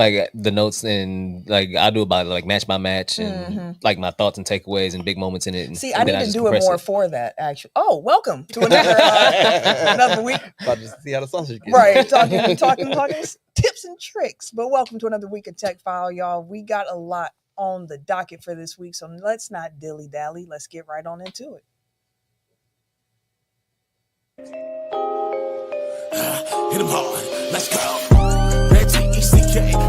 like the notes, and like I do about like match by match and like my thoughts and takeaways and big moments in it. And, see, I need to do it more for that. Actually, welcome to another another week. About to see how the sausage gets. Right, talking tips and tricks. But welcome to another week of Tech File, y'all. We got a lot on the docket for this week, so let's not dilly dally. Let's get right on into it. Hit him hard, let's go. Red TECK,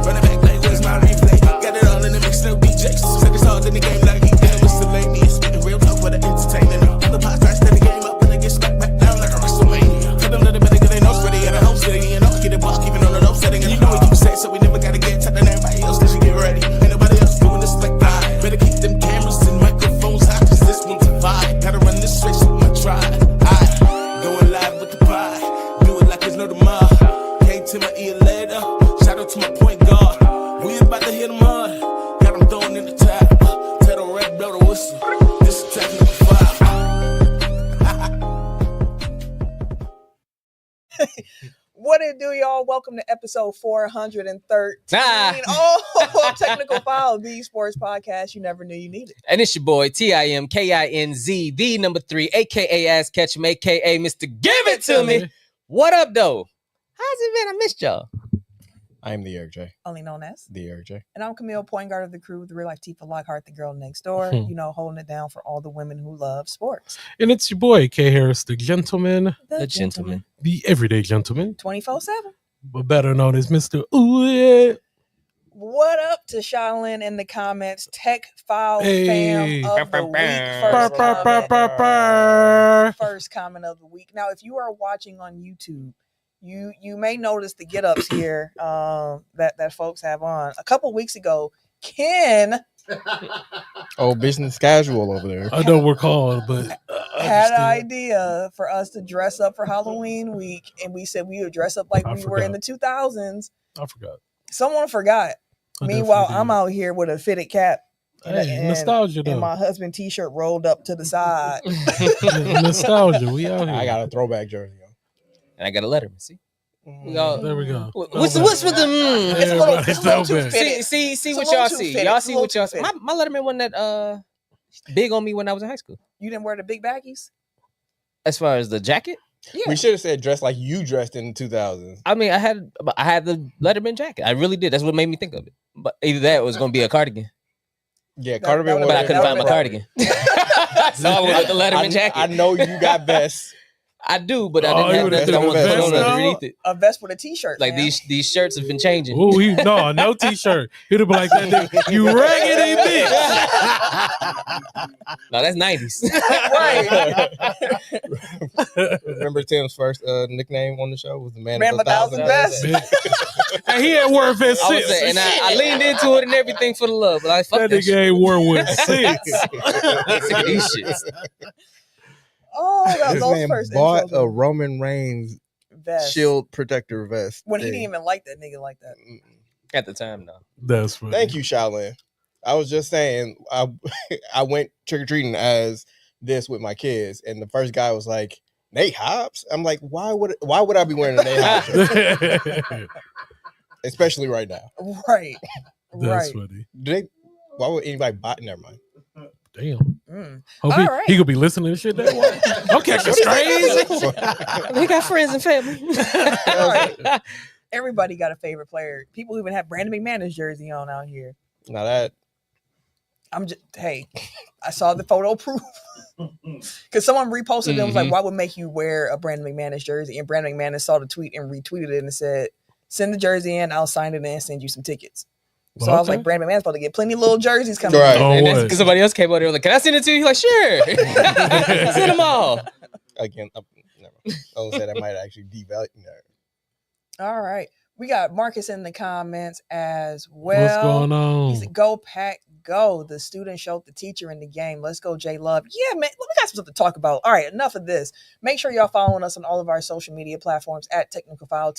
running back like where's my replay? Got it all in the mix, no DJs. Said it's hard in the game, like he did miscellaneous. Spitting real talk for the entertainment. On the podcast, then the game up and they get stuck back down like a WrestleMania. Tell them that they better get their nose ready at a home city. You know, get it boss, keeping on the low setting. And you know what you say, so we never gotta get tapped on everybody else. Then you get ready. Ain't nobody else doing this like I. Better keep them cameras and microphones out, cause this one's a vibe. Gotta run this race with my tribe. Going live with the pie. Do it like there's no tomorrow. Came to my ear later. Shout out to my point guard. We about to hit them hard. Got them throwing in the tap. Tell the red blow the whistle. This is technical file. What it do, y'all? Welcome to episode 413. Oh, Technical File, the sports podcast you never knew you needed. And it's your boy TIMKINZ, the number 3, aka Ass Ketchum, aka Mr. Give It To Me. What up, though? How's it been? I missed y'all. I am the Eric J. Only known as The Eric J. And I'm Camille, point guard of the crew, the real life Tifa Lockhart, the girl next door. You know, holding it down for all the women who love sports. And it's your boy K Harris, the gentleman, The gentleman. the everyday gentleman, 24/7. but better known as Mr. Ooh Yeah. What up to Shaolin in the comments? Tech File Hey. fam of the week. First comment of the week. Now, if you are watching on YouTube, you may notice the get-ups here that folks have on. A couple weeks ago, Ken Oh, business casual over there. I don't recall, but had an idea for us to dress up for Halloween week, and we said we would dress up like we were in the 2000s. I forgot. Someone forgot. Meanwhile, I'm out here with a fitted cap. Hey, nostalgia though. And my husband t-shirt rolled up to the side. Nostalgia. We out here. I got a throwback jersey on. And I got a Letterman. See? There we go. What's with the It's a little too fitted. See what It's a y'all little see. too fitted. Y'all It's a see little what y'all too see. fitted. My Letterman wasn't that big on me when I was in high school. You didn't wear the big baggies? As far as the jacket, Yeah. We should have said dress like you dressed in the 2000s. I mean, I had the Letterman jacket. I really did. That's what made me think of it. But either that or it was going to be a cardigan. Yeah, That Carterman. would've But I been- couldn't that find my would've cardigan. So I went with the Letterman jacket. I know you got best. I do, but I Oh, didn't you have would've that done someone the put vest on now? underneath it. A vest with a t-shirt. Like man. these shirts have been changing. Ooh, no t-shirt. He'd have been like that nigga. You raggedy bitch. No, that's 90s. Right. Remember Tim's first nickname on the show was the man of a thousand best. And he ain't worn vest I was since. saying, and I leaned into it and everything for the love, but I fuck That that nigga shit. ain't worn with since. I'm sick of these shits. Oh, that was This those man first bought intros. a Roman Reigns Vest. shield protector vest. When he thing. didn't even like that nigga like that. At the time, no. That's funny. Thank you, Shaolin. I was just saying, I went trick or treating as this with my kids, and the first guy was like, "Nate Hobbs." I'm like, why would I be wearing a Nate Hobbs shirt? Especially right now? Right. That's Right. funny. Why would anybody buy? Never mind. Damn. Mm. Hope All he, right. he could be listening to shit that way. Okay, crazy. He got friends and family. All right. Everybody got a favorite player. People even have Brandon McManus jersey on out here. Now that Hey, I saw the photo proof. Because someone reposted it and was like, why would make you wear a Brandon McManus jersey? And Brandon McManus saw the tweet and retweeted it and said, send the jersey in, I'll sign it and send you some tickets. So I was like, Brandon McManus supposed to get plenty of little jerseys coming. Right. Oh, And that's what? because somebody else came out there like, can I send it to you? He's like, sure. Send them all. again, never mind. I was say that might actually devalue. No. All right. We got Marcus in the comments as well. What's going on? He said, go Pack, go. The student showed the teacher in the game. Let's go, J Love. Yeah, man. We got some stuff to talk about. All right, enough of this. Make sure y'all following us on all of our social media platforms at Technical File,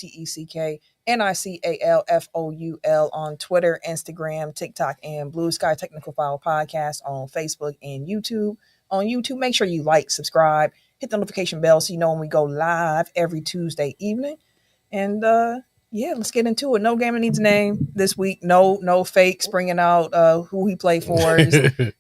TECKNICALFOUL on Twitter, Instagram, TikTok, and Blue Sky Technical File Podcast on Facebook and YouTube. On YouTube, make sure you like, subscribe, hit the notification bell so you know when we go live every Tuesday evening. And Yeah, let's get into it. No gamer needs a name this week. No fakes bringing out who he played for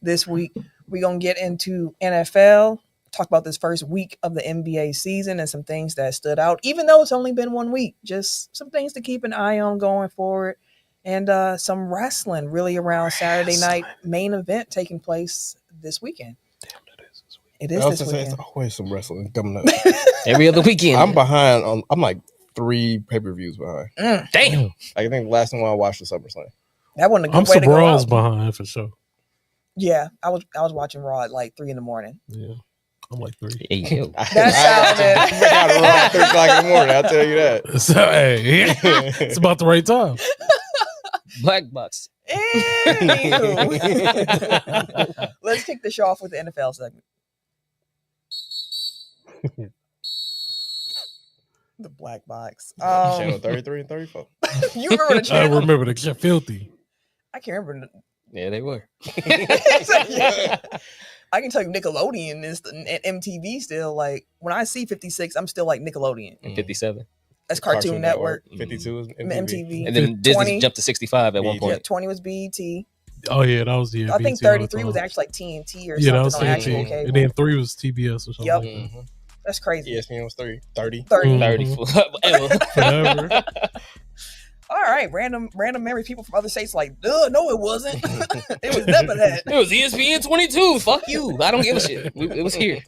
this week. We're going to get into NFL, talk about this first week of the NBA season and some things that stood out, even though it's only been 1 week. Just some things to keep an eye on going forward. And some wrestling really around Saturday night main event taking place this weekend. Damn, that is this week. It is this weekend. It's always some wrestling coming up. Every other weekend. I'm behind on. I'm like 3 pay-per-views behind. Damn. I think the last one I watched was SummerSlam. That wasn't a good I'm way to go surprised out. behind for sure. Yeah, I was watching Raw at like 3 a.m. Yeah, I'm like 3. Hey, yo. I sounded- got to run at 3 o'clock in the morning. I'll tell you that. So hey, it's about the right time. Black box. Anywho. Let's kick the show off with the NFL segment. The black box. Channel 33 and 34. You remember the I channel? remember the shit filthy. I can't remember. Yeah, they were. Yeah. I can tell you Nickelodeon is and MTV still. Like when I see 56, I'm still like Nickelodeon. And 57. That's Cartoon Network. 52 is MTV. And then Disney 20. jumped to 65 at one Yeah, Yeah, point. 20 was BET. Oh yeah, that was I think BT all the 33 was time. actually like TNT or Yeah, that was something on TNT. actual cable. And then 3 was TBS or something. Yep. like that. Mhm. That's crazy. ESPN was 30. 30. Mm. 30. Forever. All right, random memory people from other states like, no, it wasn't. It was never that. It was ESPN 22. Fuck you. I don't give a shit. It was here.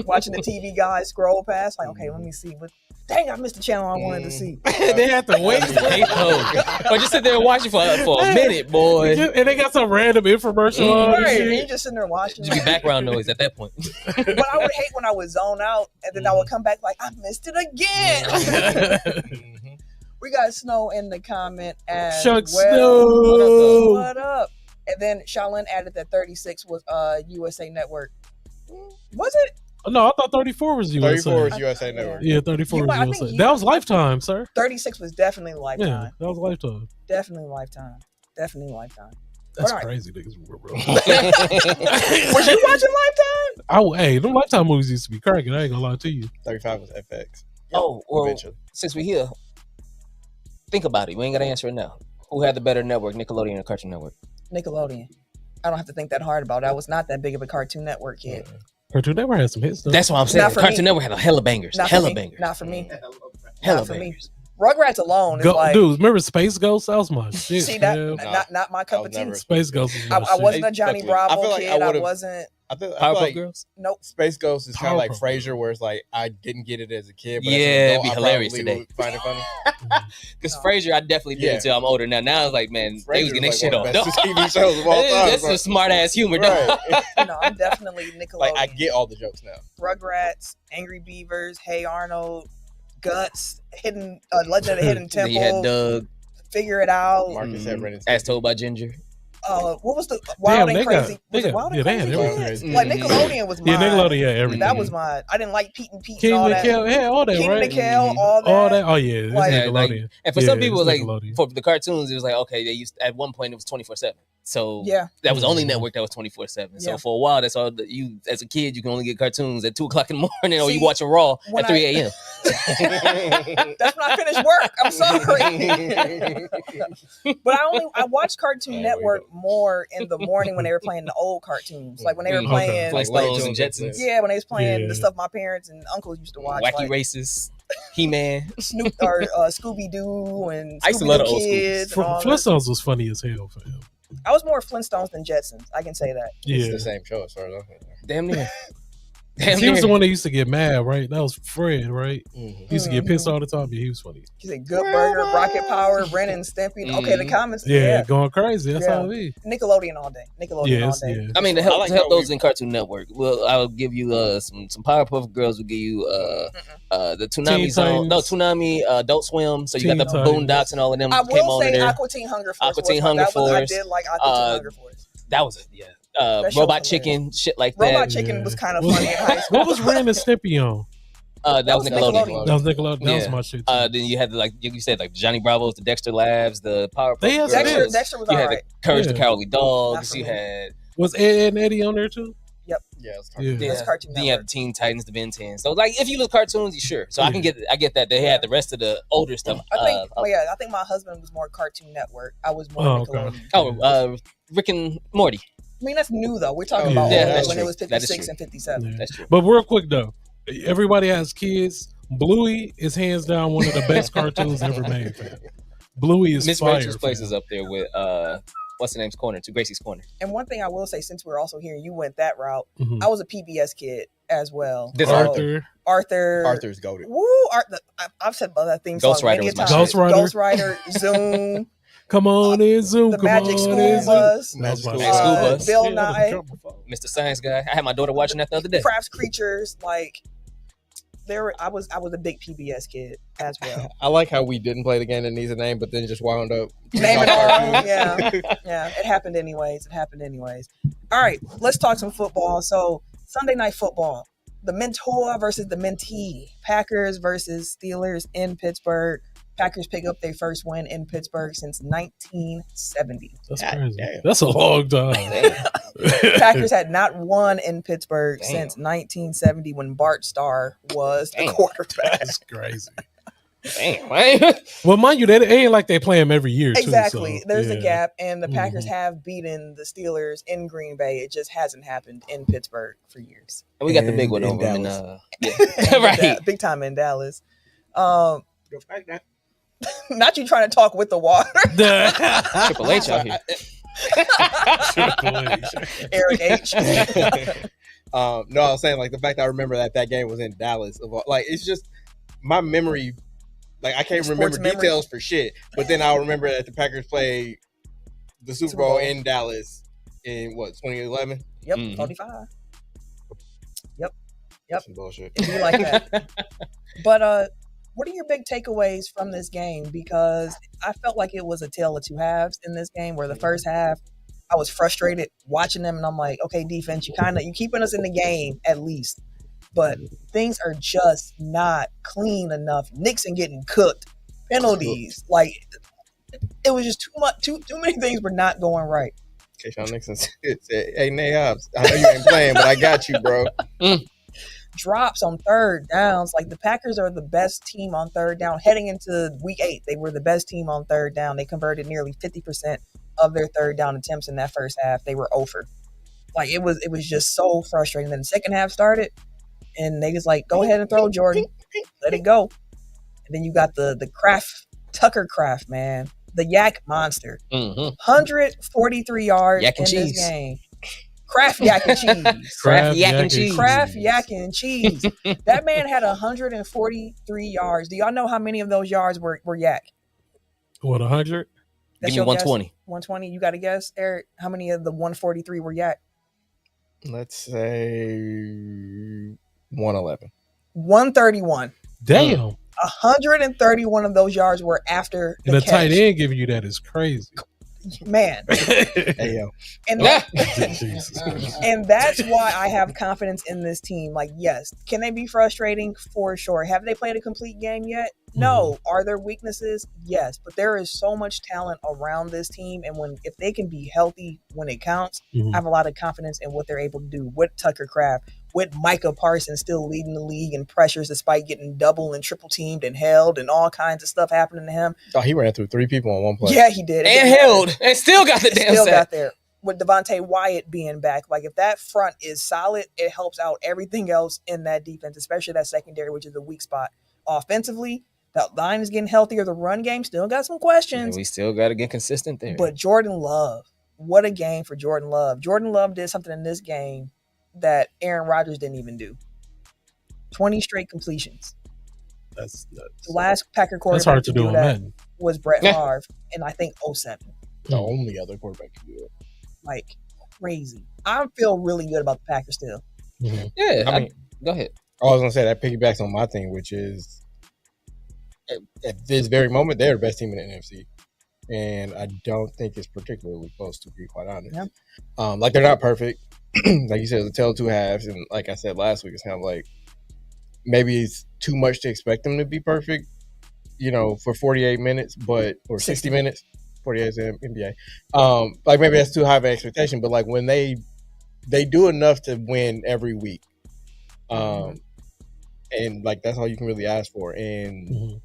Watching the TV guys scroll past, like, okay, let me see. But dang, I missed the channel I wanted to see. They had to wait. Or just sit there and watch it for a minute, boy. And they got some random infomercial on and Right, and shit. you just sitting there watching. Just be background noise at that point. But I would hate when I would zone out and then I would come back like, I missed it again. Mhm. We got Snow in the comment as Chuck well. Snow. What up? And then Shaolin added that 36 was USA Network. Was it? No, I thought 34 was USA. 34 is USA Network. Yeah, 34 You was might- I USA. think you- That was Lifetime, sir. 36 was definitely Lifetime. Yeah, that was Lifetime. Definitely Lifetime. Definitely Lifetime. That's Alright. crazy, niggas. Bro. Was you watching Lifetime? Hey, them Lifetime movies used to be cracking. I ain't gonna lie to you. 35 was FX. Oh, well, Eventually. since we're here, think about it. We ain't got to answer it now. Who had the better network, Nickelodeon or Cartoon Network? Nickelodeon. I don't have to think that hard about it. I was not that big of a Cartoon Network kid. Cartoon Network had some hits though. That's what I'm saying. Not for Cartoon me. Network had a hella bangers. Not for Hella me. bangers. Not for me. Hella Not for me. bangers. Rugrats alone is like, Dude, remember Space Ghost? That was my shit. see that? man. Not my cup of tea. Space Ghost was my I shit. wasn't a Johnny I Bravo feel like kid. I I would've- wasn't. I feel Powerpuff like Girls? Nope. Space Ghost is kind of like Powerpuff Frasier, where it's like I didn't get it as a kid, but Yeah, as an it'd adult, be I hilarious probably today. would find it funny. Because No. Frasier, I definitely did Yeah. until I'm older now. Now it's like, man, they was Frasier getting their is shit like on. one of the best TV shows of all time. That's bro. a smart ass humor, dog. Right. No, I'm definitely Nickelodeon. Like I get all the jokes now. Rugrats, Angry Beavers, Hey Arnold, Guts, Hidden Legend of the Hidden Then Temple, you had Doug, Figure It Out. Marcus had Ren and as told by Ginger. What was the Wild Damn, and they Crazy? got- Was they it got- Wild yeah, and they had Crazy? everything. Like Nickelodeon was mine. Yeah, Nickelodeon had everything. That was mine. I didn't like Pete and Pete King and all and that. Kel, yeah, all that, King right? and Kel, all that. All that. Oh yeah, it's Like- Nickelodeon. And for Yeah, some people, it was it's like Nickelodeon. for the cartoons, it was like okay, they used at one point it was 24/7. So Yeah. that was the only Mhm. network that was 24/7. So Yeah. for a while, that's all that you as a kid you can only get cartoons at 2:00 in the morning, or See, you watching Raw when at 3 a.m. That's when I finished work. I'm sorry. But I watched Cartoon Yeah, Network we more in the morning when they were playing the old cartoons. Like when they were Mhm. playing Okay. Flintstones and Jetsons, yeah, when they was playing Yeah. the stuff my parents and uncles used to watch. Wacky like Races, He-Man. Snoop or Scooby Doo and I used to love the Scooby-Doo old Kids. And all that. Flintstones was funny as hell for him. I was more Flintstones than Jetsons. I can say that. It's Yeah, the same show as far as I'm concerned. Damn near. Damn he was near. the one that used to get mad, right? That was Fred, right? Mhm. He used to get pissed all the time. Yeah, he was funny. You say Good Burger, Rocket Power, Ren and Stimpy. Okay, the Mhm. comments. Yeah, Yeah. going crazy. That's Yeah. how it is. Nickelodeon all day. Nickelodeon Yes, all day. yeah. I mean, to I help, like to help how those we- in Cartoon Network, well, I'll give you some Powerpuff Girls. Will give you the Toonami Teen Zone, no Titans. Toonami Adult Swim. So you got Teen the Titans. Boondocks and all of them I came will on say there. Aqua Teen Hunger Force. Aqua Teen Hunger I Force. did like Aqua Teen Hunger Force. That was it, yeah. That show Robot was Chicken, shit like Robot that. Chicken Yeah. was kind of What- funny in high school. What was Ren and Stimpy on? That was was Nickelodeon. Nickelodeon. That was Nickelodeon. That was Yeah. my shit. Too. Then you had like you said, like Johnny Bravo's, the Dexter Labs, the Powerpuff They had Girls. some Dexter was You had alright. the Courage the Yeah. Cowardly Not Dogs. for You me. had Was Ed and Eddie on there too? Yep. Yeah, it's That's Cartoon Then you have Network. the Teen Titans, the Ben 10. So like, if you look cartoons, you sure. So I get that they had the rest of the older stuff. I think my husband was more Cartoon Network. I was more Nickelodeon. Rick and Morty. I mean, that's new though. We're talking about when it was 56 and 57. Yeah. That's true. But real quick though, everybody has kids. Bluey is hands down one of the best cartoons ever made. Bluey is Miss fire. Rachel's Place is up there with what's the name's corner to Gracie's Corner. And one thing I will say, since we're also here, you went that route. Mhm. I was a PBS kid as well. This Arthur's goated. Woo! I've said about that theme Ghost song Rider many was my times. shit. Ghost Rider, Zoom, Come on in, Zoom. the Come Magic on School in, Zoom. Bus, That was my Magic School favorite. Bus. Bill Yeah, Nye, Mr. Science Guy. I had my daughter watching that the other day. Kraft's Creatures. Like, I was a big PBS kid as well. I like how we didn't play the game that needs a name, but then just wound up Naming our own. Yeah. It happened anyways. All right, let's talk some football. So Sunday Night Football, the Mentor versus the Mentee, Packers versus Steelers in Pittsburgh. Packers pick up their first win in Pittsburgh since 1970. That's God crazy. damn. That's a long time. Packers had not won in Pittsburgh since 1970 when Bart Starr was the quarterback. That's crazy. Damn, man. Well, mind you, they ain't like they play them every year. Exactly. Too, so, There's a yeah. gap, and the Packers Mhm. have beaten the Steelers in Green Bay. It just hasn't happened in Pittsburgh for years. And we got the big one In over in Dallas. right. Big time in Dallas. Not you trying to talk with the water. Triple H out here. Eric H. No, I was saying like the fact that I remember that game was in Dallas. Like it's just my memory. Like I can't remember Sports details for shit, but then I'll remember that the Packers played the Super Bowl in Dallas in 2011. Yep, Mhm. 45. Yep. Some bullshit. It'd be like that. But what are your big takeaways from this game? Because I felt like it was a tale of two halves in this game, where the first half I was frustrated watching them, and I'm like, okay, defense, you keeping us in the game at least, but things are just not clean enough. Nixon getting cooked, penalties, like it was just too much. Too many things were not going right. Keyshawn Nixon said, "Hey, Nate Hobbs, I know you ain't playing, but I got you, bro." Drops on third downs. Like the Packers are the best team on third down. Heading into week 8, they were the best team on third down. They converted nearly 50% of their third down attempts in that first half. They were over. Like it was just so frustrating. Then the second half started, and they just like, go ahead and throw, Jordan. Let it go. And then you got the Kraft, Tucker Kraft, man. The YAC monster. 143 yards Yak and in cheese. this game. Kraft Yak and cheese. Kraft Yak and cheese. Kraft Yak and cheese. That man had 143 yards. Do y'all know how many of those yards were Yak? What, 100? Give me your 120. Guess? 120. You got to guess, Eric? How many of the 143 were Yak? Let's say 111. 131. Damn. 131 of those yards were after the And a catch. tight end giving you that is crazy. Man. Hey yo, And Jesus. and that's why I have confidence in this team. Like, yes, can they be frustrating? For sure. Have they played a complete game yet? No. Are there weaknesses? Yes. But there is so much talent around this team, and if they can be healthy when it counts, I have a lot of confidence in what they're able to do with Tucker Kraft, with Micah Parsons still leading the league in pressures despite getting double and triple teamed and held and all kinds of stuff happening to him. oh, he ran through 3 people on one play. Yeah, he did. And held. And still got the damn Still sack. got there. With Devontae Wyatt being back, like if that front is solid, it helps out everything else in that defense, especially that secondary, which is a weak spot. Offensively, that line is getting healthier. The run game still got some questions. And we still got to get consistent there. But Jordan Love, what a game for Jordan Love. Jordan Love did something in this game that Aaron Rodgers didn't even do. 20 straight completions. That's nuts. The last Packer quarterback That's hard to do on that Madden. was Brett Favre, and I think 07. The only other quarterback can do it. Like, crazy. I feel really good about the Packers still. Mhm. yeah, I mean, go ahead. I was gonna say that piggybacks on my thing, which is at this very moment they're the best team in the NFC, and I don't think it's particularly close, to be quite honest. Yeah. Like they're not perfect, like you said, it's a tale of two halves, and like I said last week, it's kind of like maybe it's too much to expect them to be perfect, for 48 minutes, or 60 minutes. 48 is in NBA. Like maybe that's too high of an expectation, but like when they they do enough to win every week. And like that's all you can really ask for. And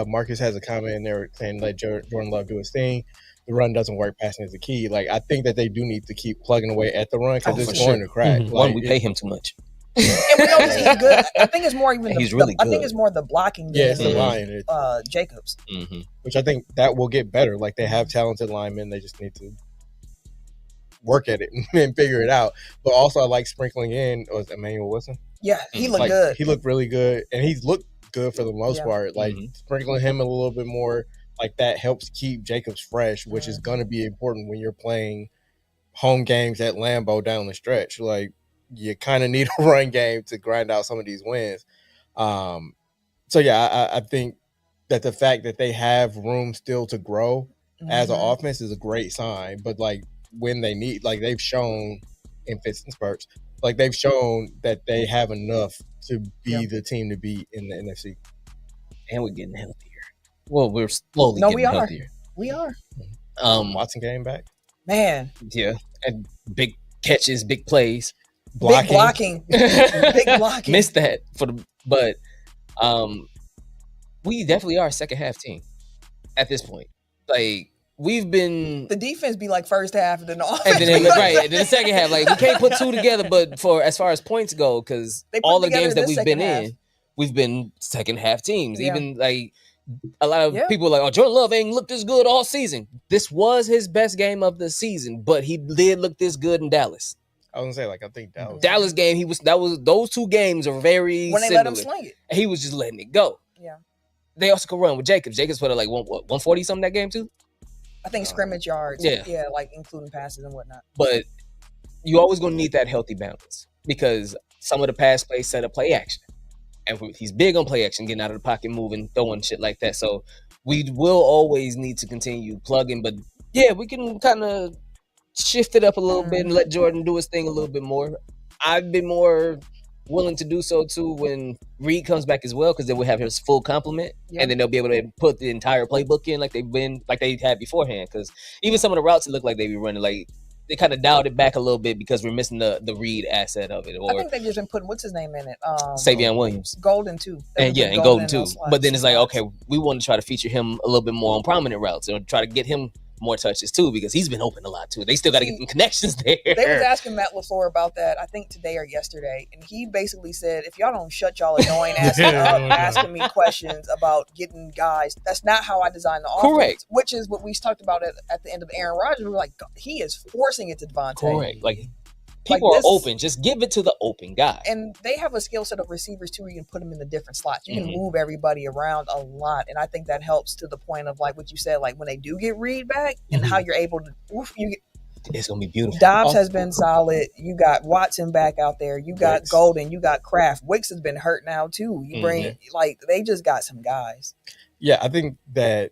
Marcus has a comment in there saying let Jordan Love do his thing. The run doesn't work. Passing is the key. Like I think that they do need to keep plugging away at the run because it's going to crack. Mm-hmm. Like, we pay him too much. And we know he's good. I think it's more even. He's really good. I think it's more the blocking. Yeah, it's the line. Jacobs. Mm-hmm. Which I think that will get better. Like they have talented linemen. They just need to work at it and figure it out. But also I like sprinkling in Emmanuel Wilson. Yeah, he looked good. He looked really good. And he's looked good for the most part. Like sprinkling him a little bit more like that helps keep Jacobs fresh, which is going to be important when you're playing home games at Lambeau down the stretch. Like you kind of need a run game to grind out some of these wins. So yeah, I think that the fact that they have room still to grow as an offense is a great sign. But like when they need, like they've shown in fits and spurts, like they've shown that they have enough to be the team to beat in the NFC. And we're getting healthier. Well, we're slowly getting healthier. We are. Watson came back. Man. Yeah. And big catches, big plays. Blocking. Big blocking. Missed that but we definitely are a second half team at this point. Like we've been the defense be like first half and then the offense. And then then the second half. Like we can't put two together, but for as far as points go, because all the games that we've been in, we've been second half teams. Yeah. Even like a lot of people are like, oh, Jordan Love ain't looked this good all season. This was his best game of the season, but he did look this good in Dallas. I was gonna say, like, I think Dallas game, those two games are very when they similar. let him sling it. He was just letting it go. Yeah. They also could run with Jacobs. Jacobs put like 140 something that game too. I think scrimmage yards. Yeah, like including passes and whatnot. But you always gonna need that healthy balance because some of the pass plays set up play action. And he's big on play action, getting out of the pocket, moving, throwing shit like that. So we will always need to continue plugging. But yeah, we can kind of shift it up a little bit and let Jordan do his thing a little bit more. I've been more willing to do so too when Reed comes back as well, because then we'll have his full complement, and then they'll be able to put the entire playbook in like they had beforehand. Because even some of the routes, it looked like they be running like they kind of dialed it back a little bit because we're missing the Reed asset of it. Or I think they've just been putting what's his name in it, Savion Williams, Golden too, and Golden too. But then it's like, okay, we want to try to feature him a little bit more on prominent routes and try to get him more touches too, because he's been open a lot too. They still got to get some connections there. They was asking Matt LaFleur about that, I think today or yesterday, and he basically said, if y'all don't shut y'all annoying ass up asking me questions about getting guys, that's not how I design the offense. Correct. Which is what we talked about at the end of Aaron Rodgers. We were like, he is forcing it to Devontae. Correct. Like people are open. Just give it to the open guy. And they have a skill set of receivers too where you can put them in the different slots. You can move everybody around a lot. And I think that helps to the point of like what you said, like when they do get Reed back and how you're able to it's gonna be beautiful. Dobbs has been solid. You got Watson back out there. You got Wicks. Golden. You got Kraft. Wicks has been hurt now too. You bring like they just got some guys. Yeah, I think that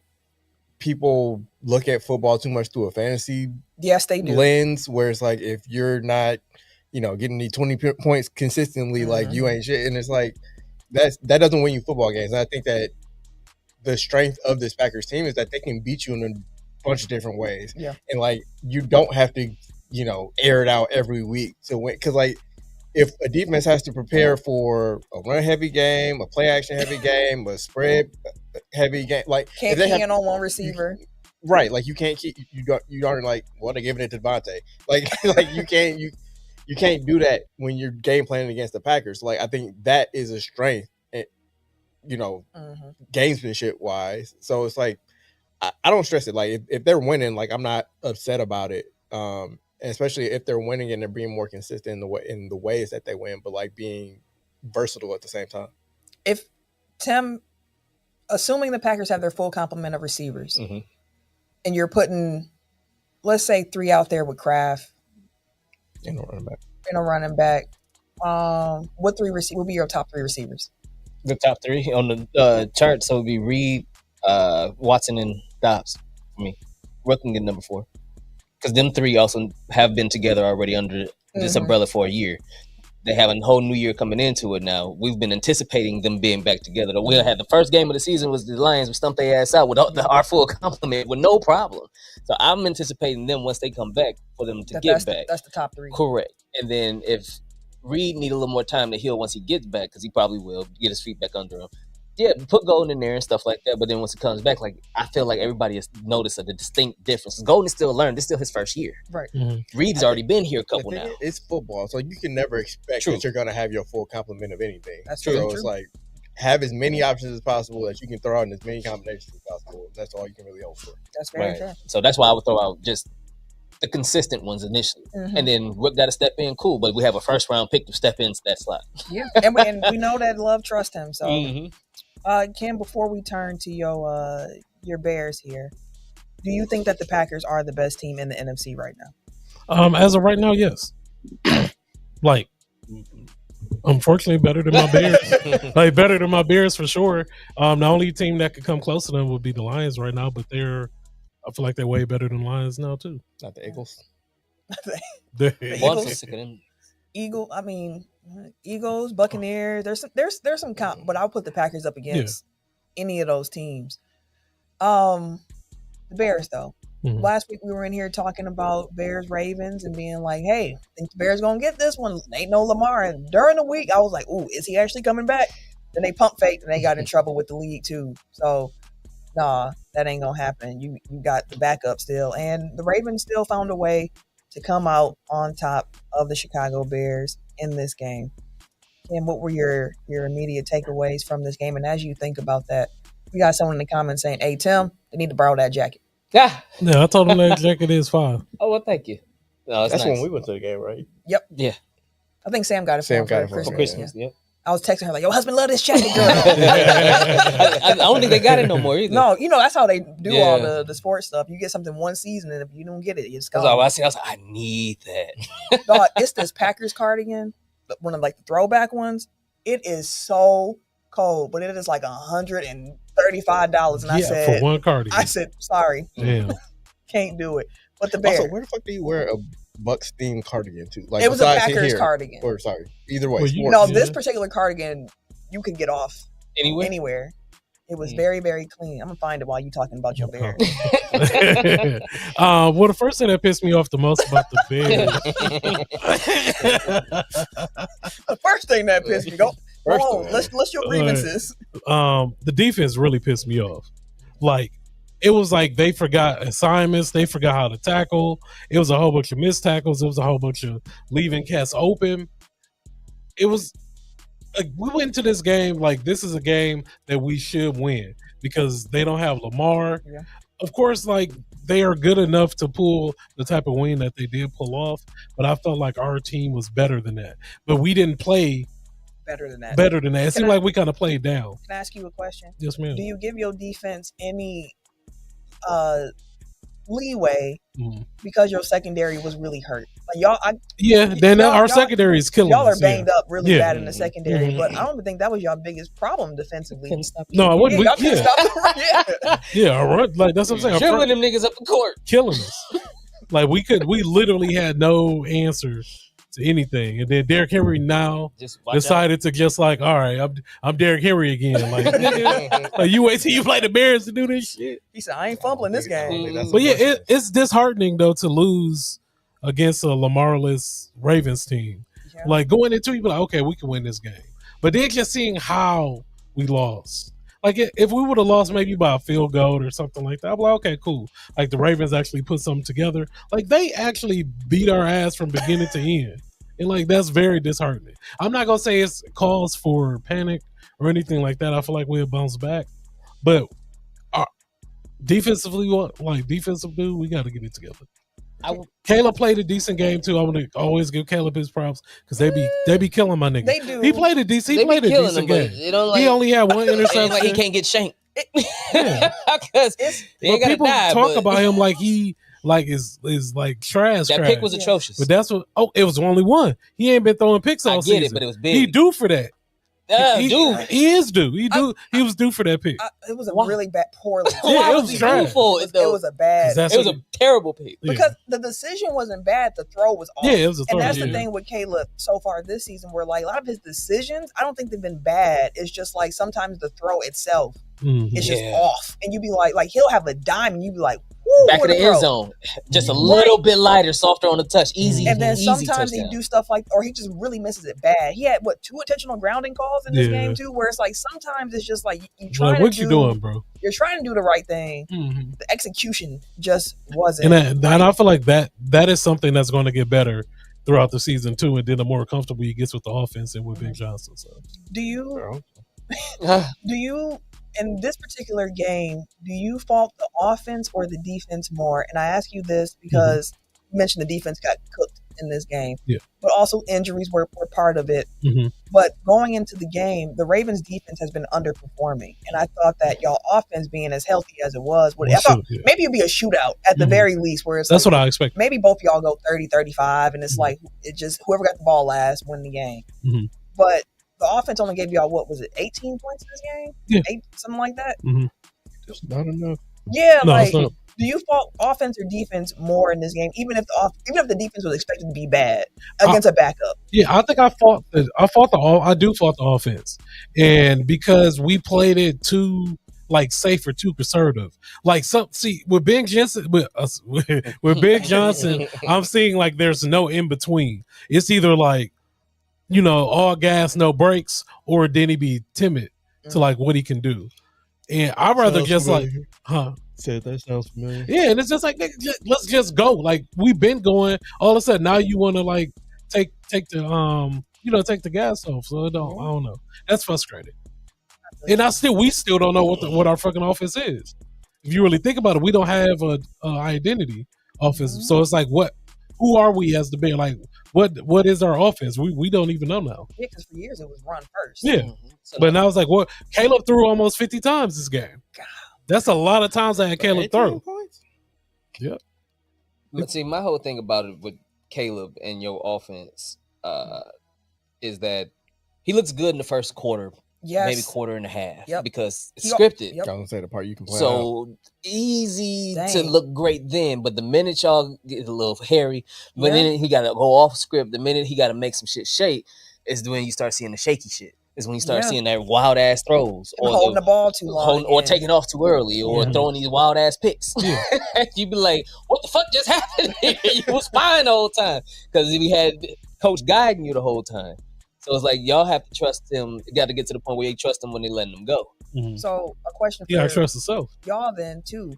people look at football too much through a fantasy lens, where it's like if you're not, getting these 20 points consistently, like you ain't shit. And it's like that doesn't win you football games. And I think that the strength of this Packers team is that they can beat you in a bunch of different ways. Yeah. And like you don't have to, air it out every week to win. Because like if a defense has to prepare for a run heavy game, a play action heavy game, a spread heavy game, like can't key in on one receiver. Right, like you can't keep you aren't like, well, they're giving it to Devontae. Like you can't do that when you're game planning against the Packers. Like I think that is a strength, gamesmanship wise. So it's like I don't stress it. Like if they're winning, like I'm not upset about it. And especially if they're winning and they're being more consistent in the ways that they win, but like being versatile at the same time. If Tim, assuming the Packers have their full complement of receivers, and you're putting, let's say, 3 out there with Kraft and a running back, what would be your top 3 receivers? The top 3 on the chart, so it would be Reed, Watson, and Dobbs for me. Ruck can get number 4. Because them 3 also have been together already under this umbrella for a year. they have a whole new year coming into it now. We've been anticipating them being back together. We had the first game of the season was the Lions. We stumped their ass out with our full complement with no problem. So I'm anticipating them once they come back for them to get back. That's the top 3. Correct. And then if Reed need a little more time to heal once he gets back, because he probably will get his feet back under him. Yeah, put Golden in there and stuff like that. But then once it comes back, like I feel like everybody has noticed a distinct difference. Golden is still learning. This is still his first year. Right. Mm-hmm. Reed's already been here a couple now. It's football, so you can never expect that you're going to have your full complement of anything. That's true. true. So it's like have as many options as possible that you can throw out in as many combinations as possible. That's all you can really hope for. That's very true. So that's why I would throw out just the consistent ones initially, and then Rook got to step in. Cool, but we have a first round pick to step into that slot. Yeah, and we know that Love trusts him. So. Ken, before we turn to your Bears here, do you think that the Packers are the best team in the NFC right now? As of right now, yes. Like, unfortunately, better than my Bears. Like, better than my Bears for sure. The only team that could come close to them would be the Lions right now, but I feel like they're way better than Lions now too. Not the Eagles. The Eagles? Eagles, Buccaneers. There's some comp, but I'll put the Packers up against any of those teams. The Bears, though. Mm-hmm. Last week we were in here talking about Bears Ravens and being like, "Hey, I think the Bears gonna get this one." Ain't no Lamar. And during the week, I was like, "Ooh, is he actually coming back?" Then they pump faked and they got in trouble with the league too. So, nah, that ain't gonna happen. You got the backup still, and the Ravens still found a way to come out on top of the Chicago Bears in this game. And what were your immediate takeaways from this game? And as you think about that, we got someone in the comments saying, "Hey Tim, they need to borrow that jacket." Yeah, I told them that jacket is fine. Oh well, thank you. No, that's nice. when we went to the game, right? Yep. Yeah. I think Sam got it for Christmas. Yeah. Yep. I was texting her like, "Your husband love this jacket, girl." I don't think they got it no more either. No, that's how they do all the sports stuff. You get something one season, and if you don't get it, it's gone. That's all I see. I was like, I need that. Dog, it's this Packers cardigan, one of like the throwback ones. It is so cold, but it is like $135. And I said, for one cardigan. I said, sorry, damn, can't do it. But the Bears. Also, where the fuck do you wear a Bucks themed cardigan to? Like, it was a Packers cardigan. Or sorry, either way. This particular cardigan you can get off anywhere. It was very, very clean. I'm gonna find it while you talking about your Bears. Well, the first thing that pissed me off the most about the Bears. The first thing that pissed me off. Let's your grievances. The defense really pissed me off. Like, it was like they forgot assignments. They forgot how to tackle. It was a whole bunch of missed tackles. It was a whole bunch of leaving cats open. It was like we went into this game like this is a game that we should win because they don't have Lamar. Yeah. Of course, like they are good enough to pull the type of win that they did pull off, but I felt like our team was better than that. But we didn't play better than that. It seemed like we kind of played down. Can I ask you a question? Yes, ma'am. Do you give your defense any leeway because your secondary was really hurt? Like our secondary is killing y'all us. Y'all are banged up really bad in the secondary, but I don't think that was your biggest problem defensively. No, I wouldn't. Y'all couldn't stop the run. Like that's what I'm saying. Dribbling them niggas up the court, killing us. Like we literally had no answer to anything, and then Derrick Henry now decided to just like, all right, I'm Derrick Henry again. Like, like you wait till you play the Bears to do this shit. He said, I ain't fumbling this game. But yeah, it's disheartening though to lose against a Lamarless Ravens team. Yeah. Like going into it, like, okay, we can win this game. But then just seeing how we lost. Like if we would have lost maybe by a field goal or something like that, I'm like, okay, cool. Like the Ravens actually put something together. Like they actually beat our ass from beginning to end. And like that's very disheartening. I'm not gonna say it's cause for panic or anything like that. I feel like we'll bounce back. But defensively, we got to get it together. Caleb played a decent game too. I want to always give Caleb his props because they be killing my nigga. They do. He played a decent. He played a decent game. He only had one interception. Like he can't get shanked. Because people talk about him like he is like trash. That pick was atrocious. But that's what. Oh, it was only one. He ain't been throwing picks all season. But it was big. He due for that. He is due. He was due for that pick. It was a really bad, poorly. Yeah, it was trash. It was a bad. It was a terrible pick. Because the decision wasn't bad. The throw was off. Yeah, it was a throw. And that's the thing with Caleb so far this season, where like a lot of his decisions, I don't think they've been bad. It's just like sometimes the throw itself is just off. And you'd be like he'll have a dime and you'd be like, woo, back of the end zone. Just a little bit lighter, softer on the touch. Easy. And then sometimes touchdown. he do stuff like, or he just really misses it bad. He had 2 intentional grounding calls in this game too, where it's like sometimes it's just like you trying what to you doing, bro? You're trying to do the right thing. The execution just wasn't. And I feel like that is something that's going to get better throughout the season too, and then the more comfortable he gets with the offense and with Big Johnson. So do you in this particular game, do you fault the offense or the defense more? And I ask you this because you mentioned the defense got cooked in this game, but also injuries were part of it. But going into the game, the Ravens defense has been underperforming. And I thought that y'all offense being as healthy as it was, I thought maybe it'd be a shootout at the very least, where it's that's like, what I expect. Maybe both y'all go 30-35 and it's like, it just, whoever got the ball last win the game. But the offense only gave y'all, what was it, 18 points in this game? Yeah. Something like that? Just not enough. Yeah, do you fault offense or defense more in this game, even if the defense was expected to be bad against a backup? Yeah, I think I do fault the offense, and because we played it too safe or too conservative. With Big Johnson, with Big Johnson, I'm seeing like there's no in between. It's either like, all gas, no brakes, or then he be timid to like what he can do. And I'd rather just Said that sounds familiar. Yeah, and it's just like, let's just go. Like, we've been going. All of a sudden, now you want to like take the gas off. So I don't know. That's frustrating. And we still don't know what our fucking offense is. If you really think about it, we don't have a identity offensive. So it's like, who are we as the Bears? Like, what is our offense? We don't even know now. Yeah, because for years it was run first. Yeah, but now it's like, Caleb threw almost 50 times this game. God. That's a lot of times I had Caleb throw. Yep. But see, my whole thing about it with Caleb and your offense is that he looks good in the first quarter, maybe quarter and a half, because it's scripted. I was gonna say the part you can play. So easy to look great then, but the minute y'all get a little hairy, but then he got to go off script. The minute he got to make some shit shake is when you start seeing the shaky shit. Is when you start seeing that wild ass throws, or holding the ball too long, or taking off too early, or throwing these wild ass picks. You be like, "What the fuck just happened here?" You was fine the whole time because we had coach guiding you the whole time. So it's like y'all have to trust him. You got to get to the point where you trust him when they letting them go. So a question for I trust yourself. Y'all then too.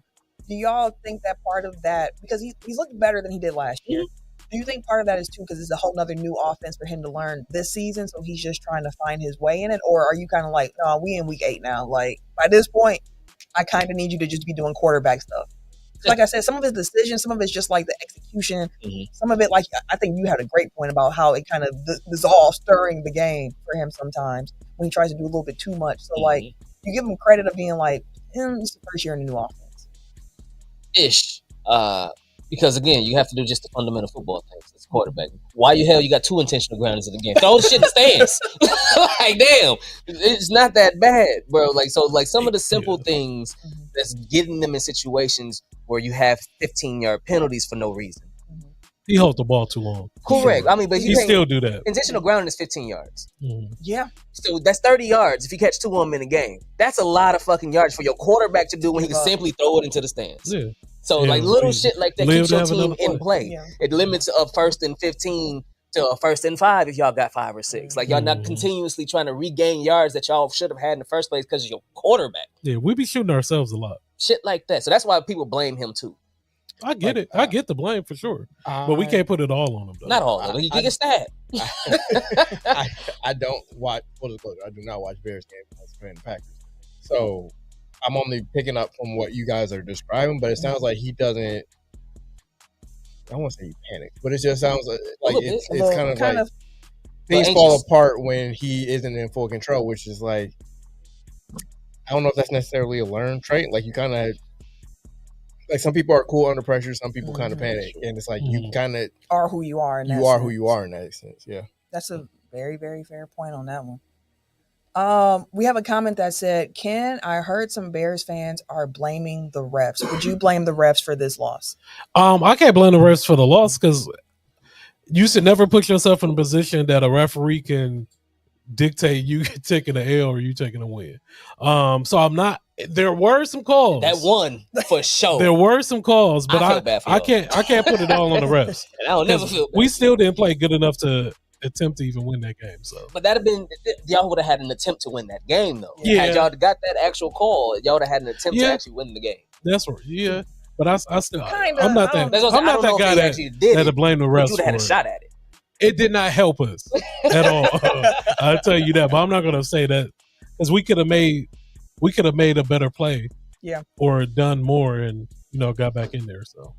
Do y'all think that part of that, because he's looked better than he did last year? Do you think part of that is too because it's a whole nother new offense for him to learn this season, so he's just trying to find his way in it? Or are you kind of like, no, we in week 8 now. Like, by this point, I kind of need you to just be doing quarterback stuff. Like I said, some of his decisions, some of it's just like the execution. Some of it, like, I think you had a great point about how it kind of dissolves during the game for him sometimes when he tries to do a little bit too much. So, like, you give him credit of being like, this is the first year in the new offense. Ish. Because again, you have to do just the fundamental football things as a quarterback. Why the hell you got 2 intentional groundings in the game? Throw the shit in the stands. Like, damn, it's not that bad, bro. Like, so, like, some of the simple things that's getting them in situations where you have 15-yard penalties for no reason. He held the ball too long. Correct. I mean, but he still do that. Intentional grounding is 15 yards. Yeah. So that's 30 yards if you catch 2 of them in a game. That's a lot of fucking yards for your quarterback to do when he can simply throw it into the stands. Yeah. So like little shit like that keeps your team in play. Yeah. It limits a 1st and 15 to a 1st and 5 if y'all got 5 or 6. Like y'all not continuously trying to regain yards that y'all should have had in the first place because of your quarterback. Yeah, we be shooting ourselves a lot. Shit like that. So that's why people blame him too. I get it. I get the blame for sure. But we can't put it all on him though. Not all of it. He can get stabbed. I don't watch I do not watch Bears games as a fan of the Packers. So I'm only picking up from what you guys are describing, but it sounds like he doesn't. I don't want to say he panics, but it just sounds like it's kind of things fall apart when he isn't in full control, which is like, I don't know if that's necessarily a learned trait. Like you kind of, like some people are cool under pressure, some people kind of panic, and it's like you kind of are who you are. Who you are in that sense. Yeah, that's a very, very fair point on that one. We have a comment that said, Ken, I heard some Bears fans are blaming the refs. Would you blame the refs for this loss? I can't blame the refs for the loss because you should never put yourself in a position that a referee can dictate you taking an L or you taking a win. So I'm not. There were some calls. That one for sure. There were some calls, but I can't put it all on the refs. And I don't never feel bad. We still didn't play good enough to attempt to even win that game. So, but that'd have been, y'all would have had an attempt to win that game though. Yeah. Had y'all got that actual call, y'all would have had an attempt to actually win the game. That's right. Yeah, but I still Kinda, I'm not that. I'm not that guy that blame the refs. You'd have had a shot at it. It did not help us at all. I'll tell you that, but I'm not going to say that because we could have made a better play, or done more, and got back in there. So.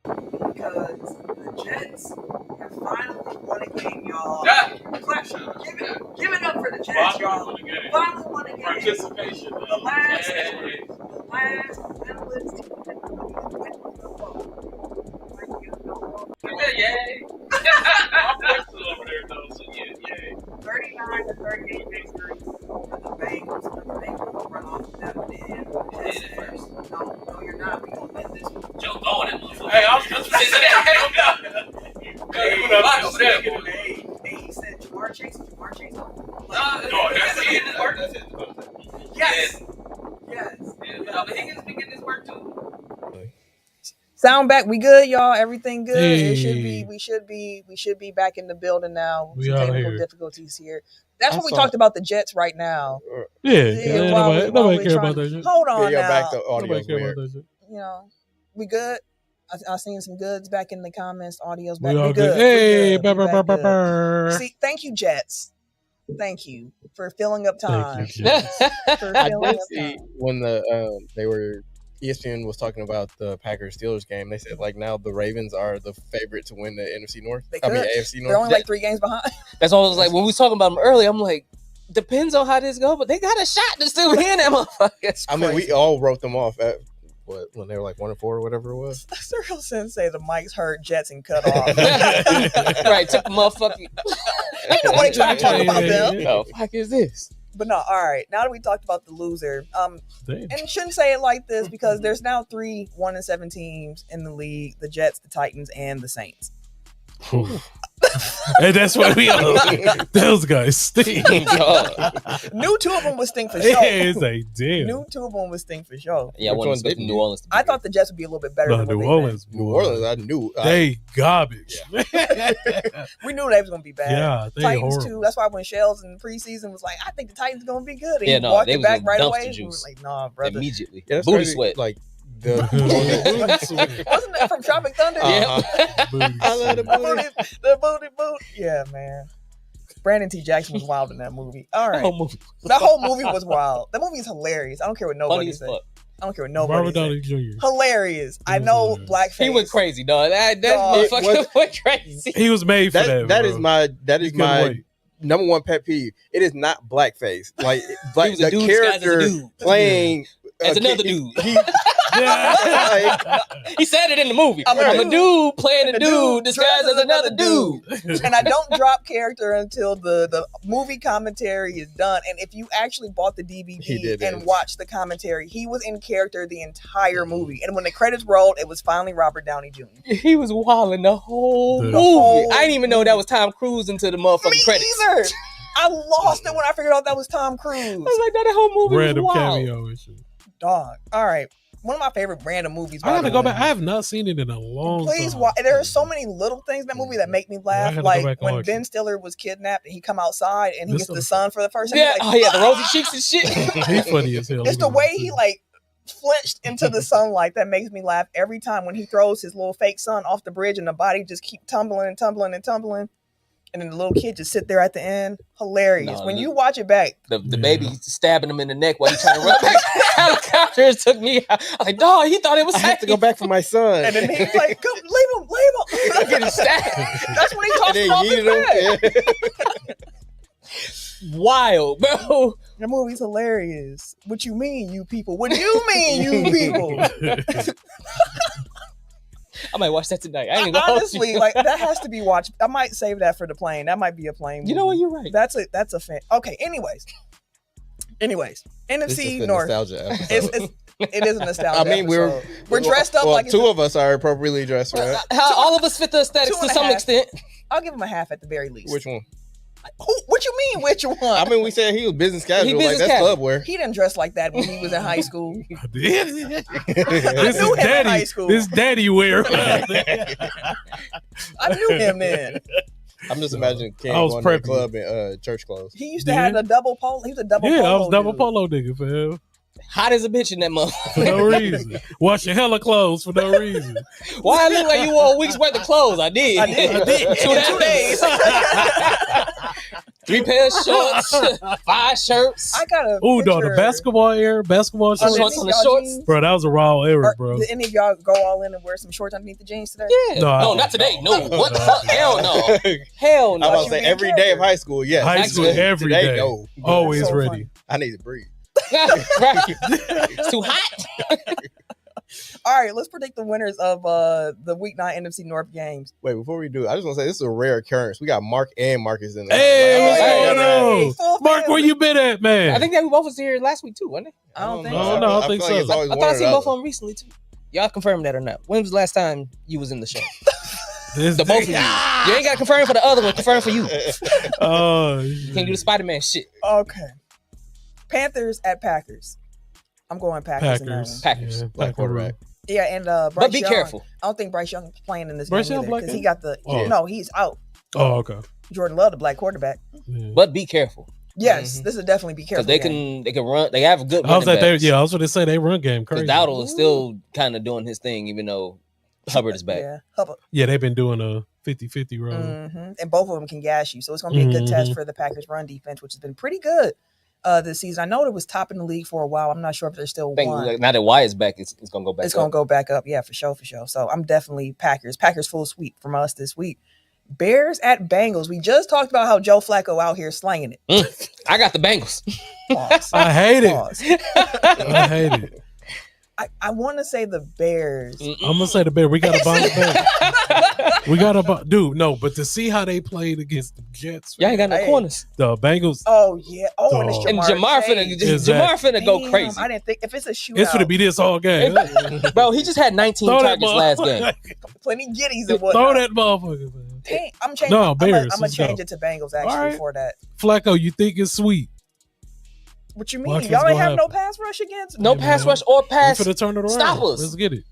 Because the Jets have finally won a game, y'all. Give it up for the Jets, y'all. Finally won a game. Participation. The last analyst team that went with the ball. Yay. Over there, though, so yay. 39-38 victory for the Bengals. The Bengals will run off with that one in. No, you're not. We're going to win this one. Joe Bowen and Hey, I was just saying that. Hey, he said Jamar Chase. Jamar Chase. Yes. Higgins be getting his work too. Sound back. We good, y'all. Everything good. Hey. It should be. We should be back in the building now. We Some out technical here. difficulties here. That's what we talked about the Jets right now. Yeah, while nobody we're care trying about that shit. Hold on now. back the audio. Nobody care about that shit. We good. I seen some goods back in the comments. Audio's We back. all We good. good. Hey, We back good. brr. See, thank you, Jets. Thank you for filling up time. Thank you, Jets. For I filling did up see time. when ESPN was talking about the Packers Steelers game. They said now the Ravens are the favorite to win the NFC North. AFC North. They're only like 3 games behind. That's all I was like, when we was talking about them earlier, I'm like, depends on how this go, but they got a shot to still be in that motherfucker. I mean, we all wrote them off at when they were like 1-4 or whatever it was. Cyril Sensei, the mics hurt Jets and cut off. Right, took the motherfucking. Ain't nobody trying to talk about them. No, fuck is this? But no, all right. Now that we talked about the loser, Damn. and shouldn't say it like this because there's now 3 1-7 teams in the league: the Jets, the Titans, and the Saints. And that's what we all. Those guys stink. Knew 2 of them would stink for sure. It's like damn. Knew 2 of them would stink for sure. Yeah, Which one one didn't New you? Orleans. I thought the Jets would be a little bit better No, than what New they Orleans. New Orleans, I knew. They garbage. been. We knew they was gonna be bad. Yeah, they Titans horrible. too. That's why when Shells in the preseason was like, I think the Titans gonna be good. And Yeah, he no, walked they it was back a right dumpster away. We juice. were like, nah, brother. Immediately. Yeah, that's Booty crazy. sweat. Like the Wasn't that from Tropic Thunder? Yeah. I love the booty. The booty boot. Yeah, man. Brandon T. Jackson was wild in that movie. All right. Whole movie. That whole movie was wild. That movie is hilarious. I don't care what Funny nobody as says. fuck. I don't care what Robert nobody Downey says. Jr. Hilarious. I was know hilarious. blackface. He went crazy, dog. That Dog. motherfucker went crazy. He was made for that. That bro. is my He couldn't wait. number one pet peeve. It is not blackface. Like He was a the dude disguised as a character dude. playing As a another kid- dude. He, Yeah. He said it in the movie. I'm a I'm a dude. dude playing a And a dude dude disguised as another dude. and I don't drop character until the movie commentary is done. And if you actually bought the He DVD did and it. watched the commentary, he was in character the entire movie. And when the credits rolled, it was finally Robert Downey Jr. He was wilding the whole The movie. whole I didn't even know that was Tom Cruise into the motherfucking Me credits. either. I lost it when I figured out that was Tom Cruise. I was like, that whole movie Random was wild. cameo and shit. Dog. All right. One of my favorite random movies. I gotta go back. I have not seen it in a long Please time. watch. There are so many little things in that movie that make me laugh. gotta go Like back and when watch Ben it. Stiller was kidnapped and he come outside and he This gets the is- sun for the first time. Yeah, He's oh like, yeah, the rosy cheeks and shit. He's funny as hell. it's the way he like flinched into the sunlight that makes me laugh every time when he throws his little fake son off the bridge and the body just keep tumbling and tumbling and tumbling. And then the little kid just sit there at the end. Hilarious. No, when you watch it back. The baby stabbing him in the neck while he's trying to run back to the helicopter. It took me out. I was like, dog, he thought it was I have to go back for my son. And then he's like, come, leave him. getting stabbed. That's when he talks And then about his yeeted head. him. Wild, bro. The movie's hilarious. What you mean, you people? What you mean, you people? I might watch that tonight. I ain't gonna hold Honestly, you. like that has to be watched. I might save that for the plane. That might be a plane. You know what? movie. You're right. That's a fan. Okay. Anyways, This is NFC the North. nostalgia episode. It is a nostalgia. I mean, episode. we're dressed up well, like it's two of us are appropriately dressed, right? How all of us fit the aesthetics Two and to a some half. extent. I'll give him a half at the very least. Which one? What you mean? Which one? I mean, we said he was business casual. He Like business that's casual. club wear. he didn't dress like that when he was in high school. This knew is him in high daddy. school. This daddy wear. I knew him then. I'm just imagining Ken I was going to the preppy. club in church clothes. He used to have a double polo. He was a double Yeah, polo. I was double dude. polo nigga, fam. Hot as a bitch in that mother. For no reason. Washing hella clothes for no reason. Why I look like you wore a week's worth of clothes? I did. I did. 2 days. 3 pairs of shorts, 5 shirts. I got a Ooh, dog, the picture. basketball Are shorts. Shorts on the y'all shorts. jeans? Bro, that was a raw era, Or bro. Did any of y'all go all in and wear some shorts underneath the jeans today? Yeah. No, I No, didn't. not today. No. What the fuck? Hell no. Hell I'm no. about to say every day of high school, yes. High Actually, school every Today, day. no. Always So ready. funny. I need to breathe. Right. It's too hot. All right, let's predict the winners of the Week 9 NFC North games. Wait, before we do, I just want to say this is a rare occurrence. We got Mark and Marcus in there. Hey, what's Hey, going hey, on? full Mark, where family. you been at, man? I think that we both was here last week too, wasn't it? I don't think know. so. No, I feel think like so. it's always I one thought I or seen the both other. of them recently too. Y'all confirm that or not? When was the last time you was in the show? This The both of you. You ain't got to confirm for the other one. Confirm for you. Oh, You can't do the Spider-Man shit. Okay. Panthers at Packers. I'm going Packers. In that one. Packers. Packers. Yeah, Black quarterback. Yeah, and Bryce But be Young, careful. I don't think Bryce Young is playing in this Bryce game Young either black because he guy? got the. Oh. No, he's out. Oh, okay. Jordan Love, the black quarterback. Yeah. But be careful. Yes, this is definitely be careful. Because they can run. They have a good I was running at there. backs. Yeah, I was going to say they run game Because crazy. Dowdle is still kind of doing his thing, even though Hubbard is back. Yeah, Hubbard. Yeah, they've been doing a 50-50 run. Mhm. And both of them can gas you. So it's going to be a good test for the Packers run defense, which has been pretty good this season. I know it was top in the league for a while. I'm not sure if they're still I think one. now that Wyatt's back, it's going to go back It's going up. to go back up. Yeah, for sure. So I'm definitely Packers. Packers full sweep from us this week. Bears at Bengals. We just talked about how Joe Flacco out here slanging it. I got the Bengals. Pause. I hate it. Pause. I hate it. I want to say the Bears. I'm going to say the Bears. We got to bounce back. We got to dude, no, but to see how they played against the Jets, Y'all ain't got no Hey. corners. the Bengals, Oh yeah. Oh, and it's Dog. Jamar. And Jamar Chase. finna go Damn, crazy. I didn't think if it's a shootout. it's going to be this all game. Bro, he just had 19 Throw that targets last game. motherfucker. plenty giddies and Throw whatnot. that motherfucker, man. Dang, I'm changing. No, Bears, I'm gonna let's go. change it to Bengals actually All right. for that. Flacco, you think it's sweet? What you Watch mean? what's Y'all ain't gonna have no happen. pass rush against? No Hey, pass man. rush or We pass. finna turn it around. Stop us. Let's get it.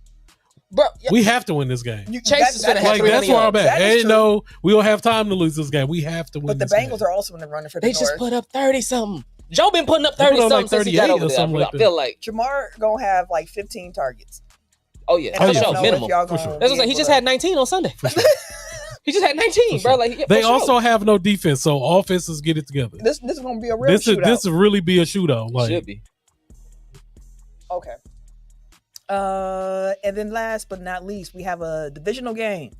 Bro, We have to win this game. Chase is finna have Like, 300 that's where I'm yards. at. That is Ain't true. no, we don't have time to lose this game. We have to win But the this Bengals game. are also in the running for the They just North. put up 30 something. Joe been putting up They put 30 up something like since he got 38 over or there. something like I feel like, Jamar gonna have like 15 targets. oh yeah, And for I don't sure, know minimum. if y'all For gonna sure. be That's what I'm saying. He able just to- had 19 on Sunday. For sure. He just had 19, bro. Like, yeah, They for also sure. have no defense, so offenses get it together. This is gonna be a real This shootout. will really be a shootout. Like, Should be. Okay. And then last but not least, we have a divisional game.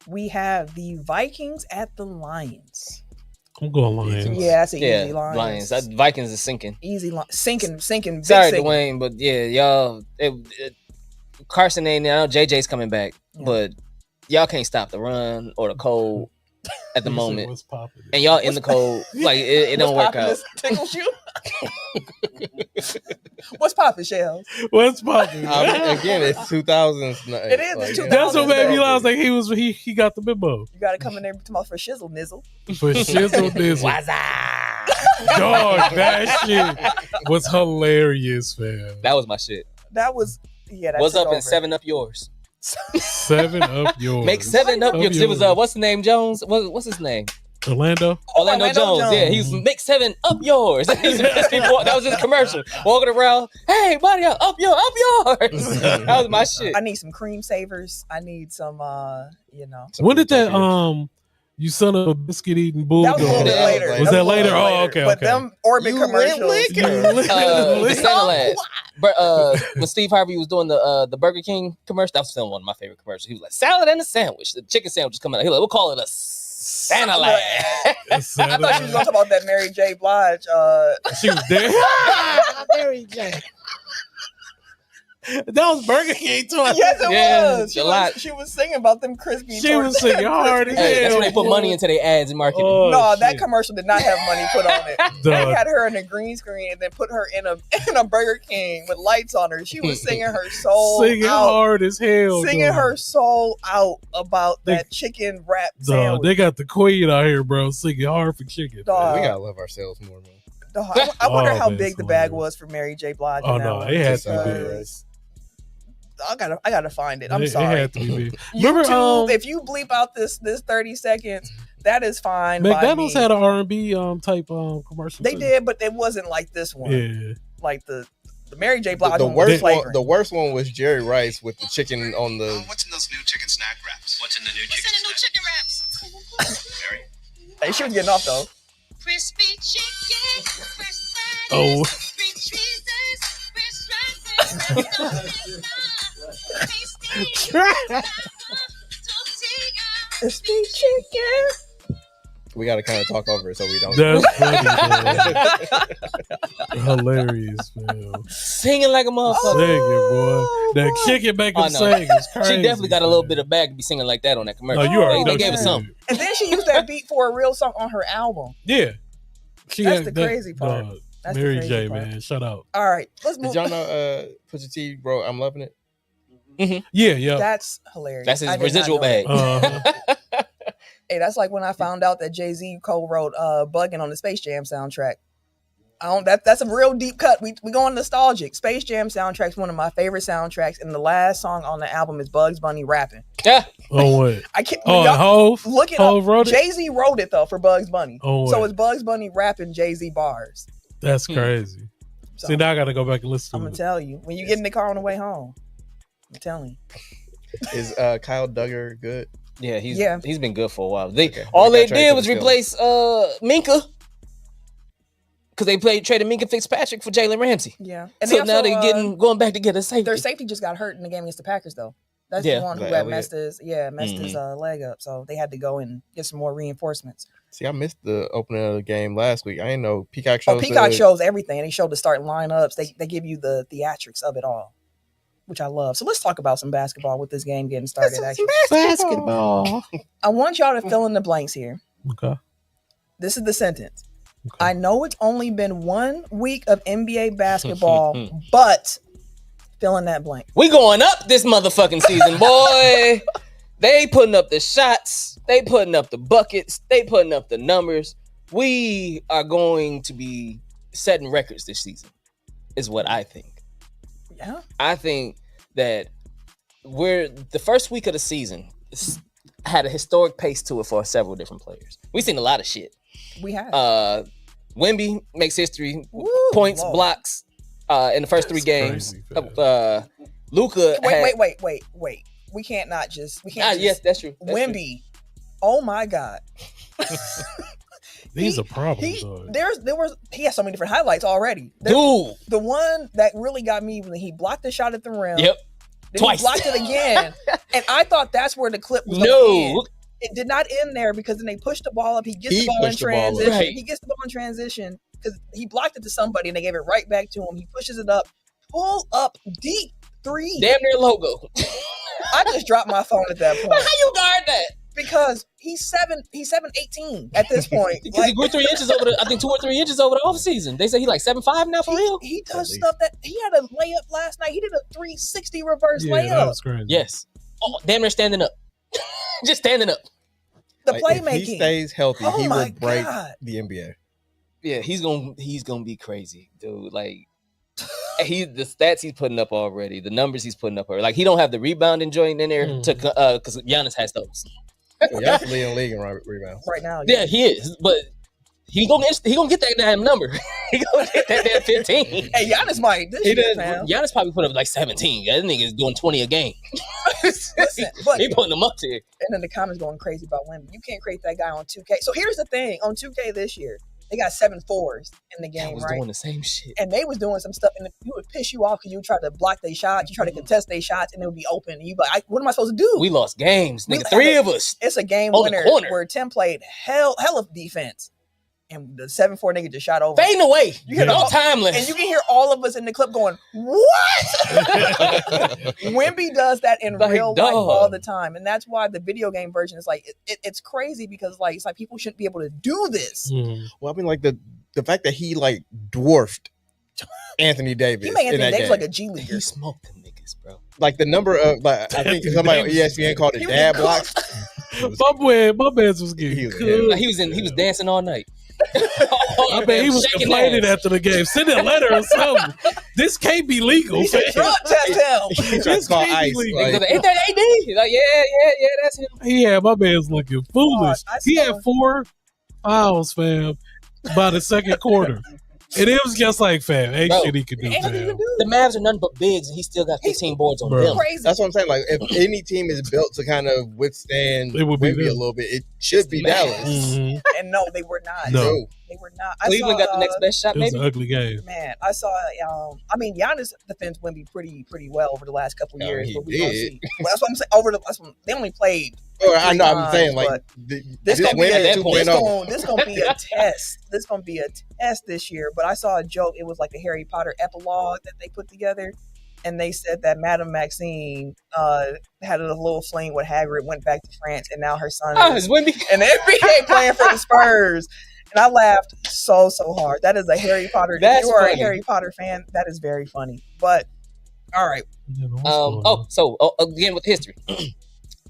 We have the Vikings at the Lions. I'm going Lions. Yeah, that's an Yeah, easy Lions. Lions. That Vikings is sinking. Easy line. Sinking. Big Sorry, sinking. Dwayne, but yeah, y'all. Carson ain't. I know JJ's coming back, Yeah. but y'all can't stop the run or the cold at the You said moment. what's popping? And y'all in the cold, like it don't What's work poppin'? out. This tickles you? What's popping, Shells? What's popping? Again, it's 2000s. It is, it's 2000s. That's what made me laugh. I was like, he got the memo You got to come in there for shizzle nizzle. for shizzle dizzle. Waza. Dog, that shit was hilarious, man. That was my shit. That was that What's took up and over. 7 Up yours? 7 Up yours. Make 7 up Up yours. It was yours. what's the name? Jones. What's his name? Orlando. Orlando Jones. Yeah, he was make 7 up yours. That was his commercial. Walking around, hey buddy, up yours. That was my shit. I need some cream savers. I need some When did that you son of a biscuit eating bulldog? That was a little bit later. Was that later? Oh, okay. But okay. them Orbit You went commercials. liquor. The Santa Lad. But when Steve Harvey was doing the Burger King commercial, that was still one of my favorite commercials. He was like, salad and a sandwich. The chicken sandwich was coming out. He was like, we'll call it a Santa Lad. I thought she was going to talk about that Mary J. Blige. She was there. Mary J. That was Burger King too. Yes, it Yeah, was. a lot. She was singing about them crispy. She was singing hard as Hey, that's hell. when they put money into their ads and marketing. Oh, No, that shit. commercial did not have money put on it. They Dog. had her in a green screen and then put her in a Burger King with lights on her. She was singing her soul Singing out. hard as hell. Singing dog. her soul out about They- that chicken wrap Dog, sandwich. they got the queen out here, bro, singing hard for chicken. Dog. We gotta love ourselves more, man. Dog, I wonder Oh, how man, big it's the bag hilarious. was for Mary J. Blige. Oh in that no, one. it had to Because be. I gotta find it. I'm It sorry. had to be. Remember, YouTube, if you bleep out this 30 seconds, that is fine. by McDonald's me. had an R&B type commercial. They too. did, but it wasn't like this one. Yeah. Like the Mary J. Blige The one was worst one, flagrant. the worst one was Jerry Rice with the chicken on the. What's in those new chicken snack wraps? What's in the new chicken snack? Mary? Hey, she was getting off though. Crispy chicken, fresh Oh. free cheeses, fresh rices, Crispy chicken. We gotta kind of talk over it so we don't. That's funny, bro. Hilarious, man. Singing like a motherfucker. Singing, boy. That chicken making Oh, no. sing is crazy. She definitely got a little man. bit of bag to be singing like that on that commercial. Oh, you already They know gave she us did. something. And then she used that beat for a real song on her album. Yeah. She That's had the that- crazy part. dog, That's the Mary crazy J, part. man. Shout out. All right, let's Did move. y'all know Pusha T, bro? I'm loving it. Yeah, yeah. That's hilarious. That's his I did not residual know that. Uh-huh. Hey, that's like when I found out that Jay-Z co-wrote "Buggin" on the Space Jam soundtrack. That's a real deep cut. We going nostalgic. Space Jam soundtrack's one of my favorite soundtracks, and the last song on the album is Bugs Bunny rapping. Yeah. Oh, what? I can't. Oh, and y'all Hove? look it Hove up. wrote it? Jay-Z wrote it though for Bugs Bunny. Oh, so what? it's Bugs Bunny rapping Jay-Z bars. That's crazy. So See, now I got to go back and listen I'm to gonna it. tell you when you get in the car on the way home. I'm telling you. Is Kyle Duggar good? Yeah, Yeah. he's been good for a while. Okay. All We they got traded did to was the replace Minka because they traded Minka Fitzpatrick for Jalen Ramsey. Yeah. And So they now also, they're going back to get a safety. their safety just got hurt in the game against the Packers though. That's Yeah. the one who Like had Elliott. messed his leg up. So they had to go and get some more reinforcements. See, I missed the opening of the game last week. I didn't know Peacock shows. Oh, Peacock shows everything. They showed the starting lineups. They give you the theatrics of it all, which I love. So let's talk about some basketball with this game getting started. Actually, Basketball. I want y'all to fill in the blanks here. Okay. This is the sentence. Okay. I know it's only been 1 week of NBA basketball, but fill in that blank. We going up this motherfucking season, boy. They putting up the shots. They putting up the buckets. They putting up the numbers. We are going to be setting records this season, is what I think. Yeah. I think that we're the first week of the season had a historic pace to it for several different players. We've seen a lot of shit. We have. Wemby makes history, Woo, points, Lord. blocks in the first 3 That's games. crazy, fam. Luka. Wait. We can't not just. We can't. Yes, that's true. That's true. Wemby. Oh my God. These are problems, He has so many different highlights already. Dude. The one that really got me when he blocked the shot at the rim. Yep. Then Twice. he blocked it again. And I thought that's where the clip was going to No. end. It did not end there because then they pushed the ball up. He gets He the ball in pushed the ball up. transition. Right. He gets the ball in transition because he blocked it to somebody and they gave it right back to him. He pushes it up. Pull up deep 3. Damn near logo. I just dropped my phone at that point. How you guard that? Because he's 7'18" at this point. Because he grew 3 inches over I think 2 or 3 inches over the offseason. They say he like 7'5" now for real? He does stuff that he had a layup last night. He did a 360 reverse Yeah, that layup. was crazy. Yes. Oh, damn near standing up. Just standing up. The Like, playmaking. if he stays healthy, Oh he my will break God. the NBA. Yeah, he's gonna be crazy, dude. Like the stats he's putting up already, the numbers he's putting up already. Like he don't have the rebounding joint in there to because Giannis has those. Giannis leading the league in rebounds right now. Yeah, he is, but he gonna get that damn number. He gonna get that damn 15. Hey, Giannis might. This year, fam. Giannis probably put up like 17. That nigga is doing 20 a game. Listen, but he putting them up there. And then the comments going crazy about Wemby. You can't create that guy on 2K. So here's the thing: on 2K this year, they got 7 4s in the game, was right? Doing the same shit, and they was doing some stuff, and it would piss you off because you try to block their shots, you try to contest their shots, and it would be open. And you be like, what am I supposed to do? We lost games, nigga. 3 of us. It's a game on winner the corner where Tim played hell of defense. And the 7-4 nigga just shot over. Fading away. You hear no timeless. And you can hear all of us in the clip going, what? Wemby does that in like, real life all the time. And that's why the video game version is like, it's crazy because like it's like people shouldn't be able to do this. Well, I mean, like the fact that he like dwarfed Anthony Davis. He made Anthony Davis game. like a G leaguer. He smoked them niggas, bro. Like the number of, like, I think somebody on ESPN called it dad blocks. My man's was getting he was dancing all night. I bet he was complaining after the game. Send a letter or something. This can't be legal. Drug test him. This can't be legal. Like, ain't that AD? He's like, yeah, that's him. Yeah, my man's looking foolish. He had 4 fouls, fam, by the second quarter. And it was just like, fam, ain't shit he could do, fam. The Mavs are nothing but bigs, and he still got 15 boards on them. Crazy. That's what I'm saying. Like, if any team is built to kind of withstand Wemby a little bit, it should be Dallas. Mm-hmm. And no, they were not. No. They were not. Cleveland got the next best shot, It was maybe? an ugly game. Man, I saw. I mean, Giannis defends Wemby pretty well over the last couple of years. He but we gonna did. see. Well, that's what I'm saying. They only played. I know. I'm saying like this gonna be win a, at 2.0. this gonna be a test. This gonna be a test this year. But I saw a joke. It was like a Harry Potter epilogue that they put together, and they said that Madame Maxine had a little fling with Hagrid, went back to France, and now her son is Wemby and NBA playing for the Spurs. And I laughed so hard. That is a Harry Potter. If you are a Harry Potter fan, that is very funny. But all right. Again with history.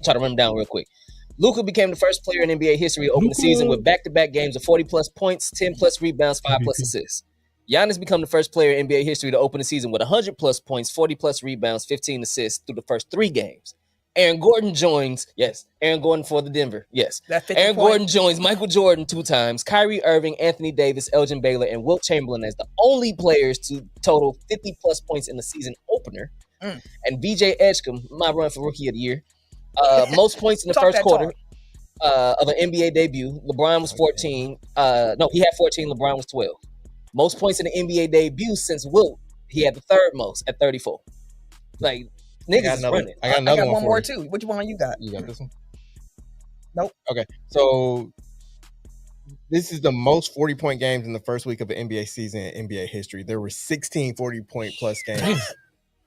Try to run them down real quick. Luka became the first player in NBA history to open the season with back-to-back games of 40-plus points, 10-plus rebounds, 5-plus assists. Giannis became the first player in NBA history to open the season with 100-plus points, 40-plus rebounds, 15 assists through the first 3 games. Aaron Gordon joins, yes. Aaron Gordon for the Denver, yes. Aaron Gordon joins Michael Jordan 2 times, Kyrie Irving, Anthony Davis, Elgin Baylor, and Wilt Chamberlain as the only players to total 50-plus points in the season opener. And VJ Edgecombe, my run for Rookie of the Year, most points in the first quarter of an NBA debut. LeBron was 14. He had 14. LeBron was 12. Most points in the NBA debut since Wilt. He had the third most at 34. Like, niggas is running. I got another one more too. Which one you got? You got this one? Nope. Okay. So this is the most 40-point games in the first week of the NBA season in NBA history. There were 16 40-point plus games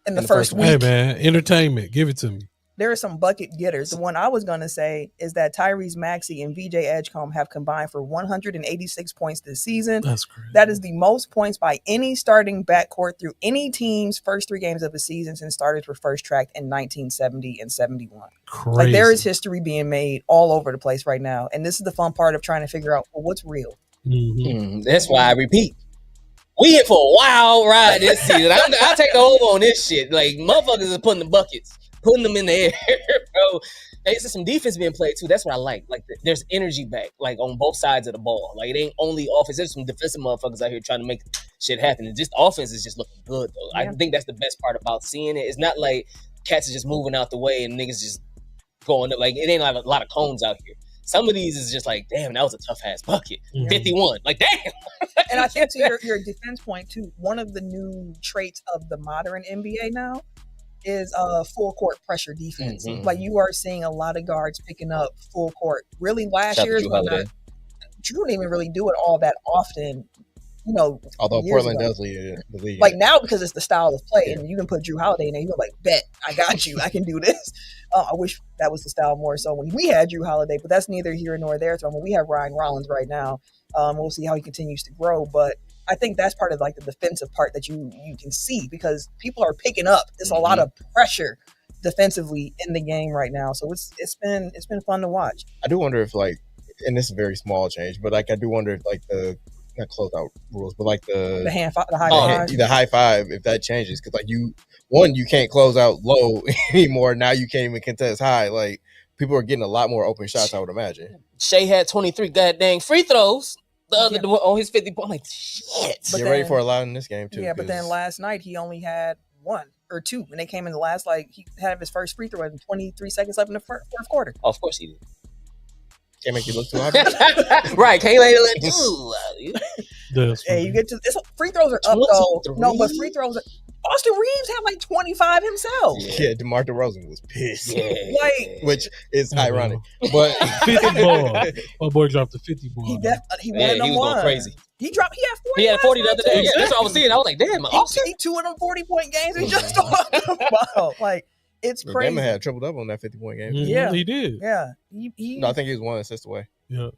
in the first week. Hey, man, entertainment. Give it to me. There are some bucket getters. The one I was going to say is that Tyrese Maxey and VJ Edgecombe have combined for 186 points this season. That's crazy. That is the most points by any starting backcourt through any team's first 3 games of a season since starters were first tracked in 1970 and 71. Crazy. Like, there is history being made all over the place right now. And this is the fun part of trying to figure out, well, what's real? That's why I repeat. We in for a wild ride this season. I'll take the over on this shit. Like, motherfuckers is putting the buckets. Putting them in the air, bro. There's some defense being played too. That's what I like. Like, there's energy back, like on both sides of the ball. Like, it ain't only offense. There's some defensive motherfuckers out here trying to make shit happen. And just offense is just looking good though. Yeah. I think that's the best part about seeing it. It's not like cats are just moving out the way and niggas just going up. Like, it ain't like a lot of cones out here. Some of these is just like, damn, that was a tough ass bucket. 51, like damn. And I think to your defense point too, one of the new traits of the modern NBA now is full court pressure defense. Like, you are seeing a lot of guards picking up full court. Really, last year's one, Drew didn't even really do it all that often. You know, although Portland does lead the league. Like now, because it's the style of play, and you can put Drew Holiday in there, you're like, bet, I got you, I can do this. I wish that was the style more so when we had Drew Holiday, but that's neither here nor there. So we have Ryan Rollins right now. We'll see how he continues to grow, but I think that's part of like the defensive part that you can see because people are picking up. There's a lot of pressure defensively in the game right now, so it's been fun to watch. I do wonder if, like, and this is a very small change, but like I do wonder if like the not closeout rules, but like The high Oh, five. the high five, if that changes, because like you can't close out low anymore. Now you can't even contest high. Like people are getting a lot more open shots, I would imagine. Shea had 23 goddamn free throws the other on his 50 point. I'm like, shit. But Get ready then- for a lot in this game too. Yeah, but then 'cause last night he only had 1 or 2, and they came in the last, like, he had his first free throw and 23 seconds left in the fourth quarter. Of course he can't make you look too obvious. did. Right, can't let it That's Hey, funny. you get to this. Free throws are up though. 23. No, but free throws. Austin Reeves had like 25 himself. Yeah, DeMar DeRozan was pissed, Like, which is Oh, ironic. But 50 ball. My boy dropped the 50 ball. he Yeah, wanted he them was one. going crazy. He had 40. He had 40 the last other night, day. too. Yeah, that's what I was seeing. I was like, damn, Austin. He 2 of them 40-point games we just talked about. Like, it's crazy. Damon had triple double on that 50-point game. Mhm, Yeah. he did. Yeah, No, I think he was 1 assist away. Yeah.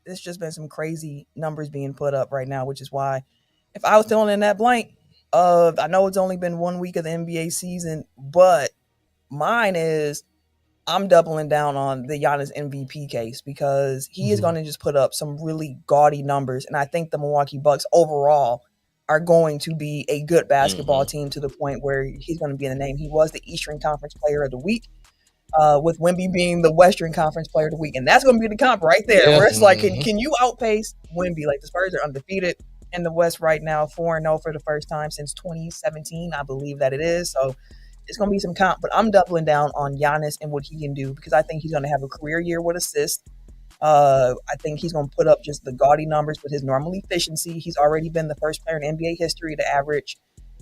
It's just been some crazy numbers being put up right now, which is why if I was filling in that blank of, I know it's only been 1 week of the NBA season, but mine is I'm doubling down on the Giannis MVP case because he is going to just put up some really gaudy numbers. And I think the Milwaukee Bucks overall are going to be a good basketball team to the point where he's going to be in the name. He was the Eastern Conference Player of the Week. With Wemby being the Western Conference Player of the Week. And that's going to be the comp right there, where it's like, can you outpace Wemby? Like, the Spurs are undefeated in the West right now, 4-0 for the first time since 2017, I believe that it is. So it's going to be some comp, but I'm doubling down on Giannis and what he can do because I think he's going to have a career year with assists. I think he's going to put up just the gaudy numbers with his normal efficiency. He's already been the first player in NBA history to average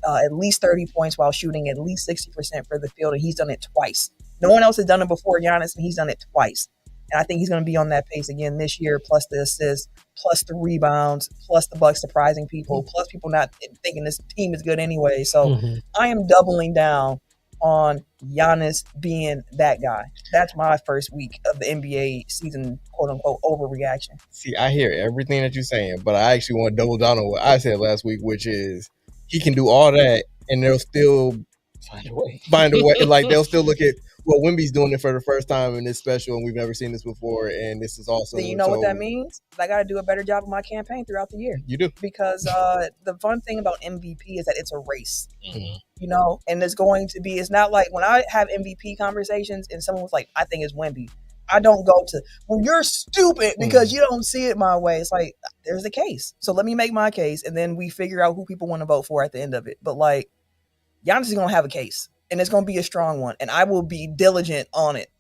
at least 30 points while shooting at least 60% for the field, and he's done it twice. No one else has done it before Giannis, and he's done it twice. And I think he's going to be on that pace again this year, plus the assists, plus the rebounds, plus the Bucks surprising people, plus people not thinking this team is good anyway. So I am doubling down on Giannis being that guy. That's my first week of the NBA season, quote-unquote, overreaction. See, I hear everything that you're saying, but I actually want to double down on what I said last week, which is he can do all that, and they'll still Find a way. Like, they'll still look at, well, Wemby's doing it for the first time in this special, and we've never seen this before, and this is awesome. Then you know what that means? I got to do a better job of my campaign throughout the year. You do. Because the fun thing about MVP is that it's a race, you know, and it's going to be, it's not like when I have MVP conversations and someone was like, I think it's Wemby. I don't go to, well, you're stupid because you don't see it my way. It's like, there's a case. So let me make my case, and then we figure out who people want to vote for at the end of it. But like, Giannis is going to have a case, and it's going to be a strong one, and I will be diligent on it.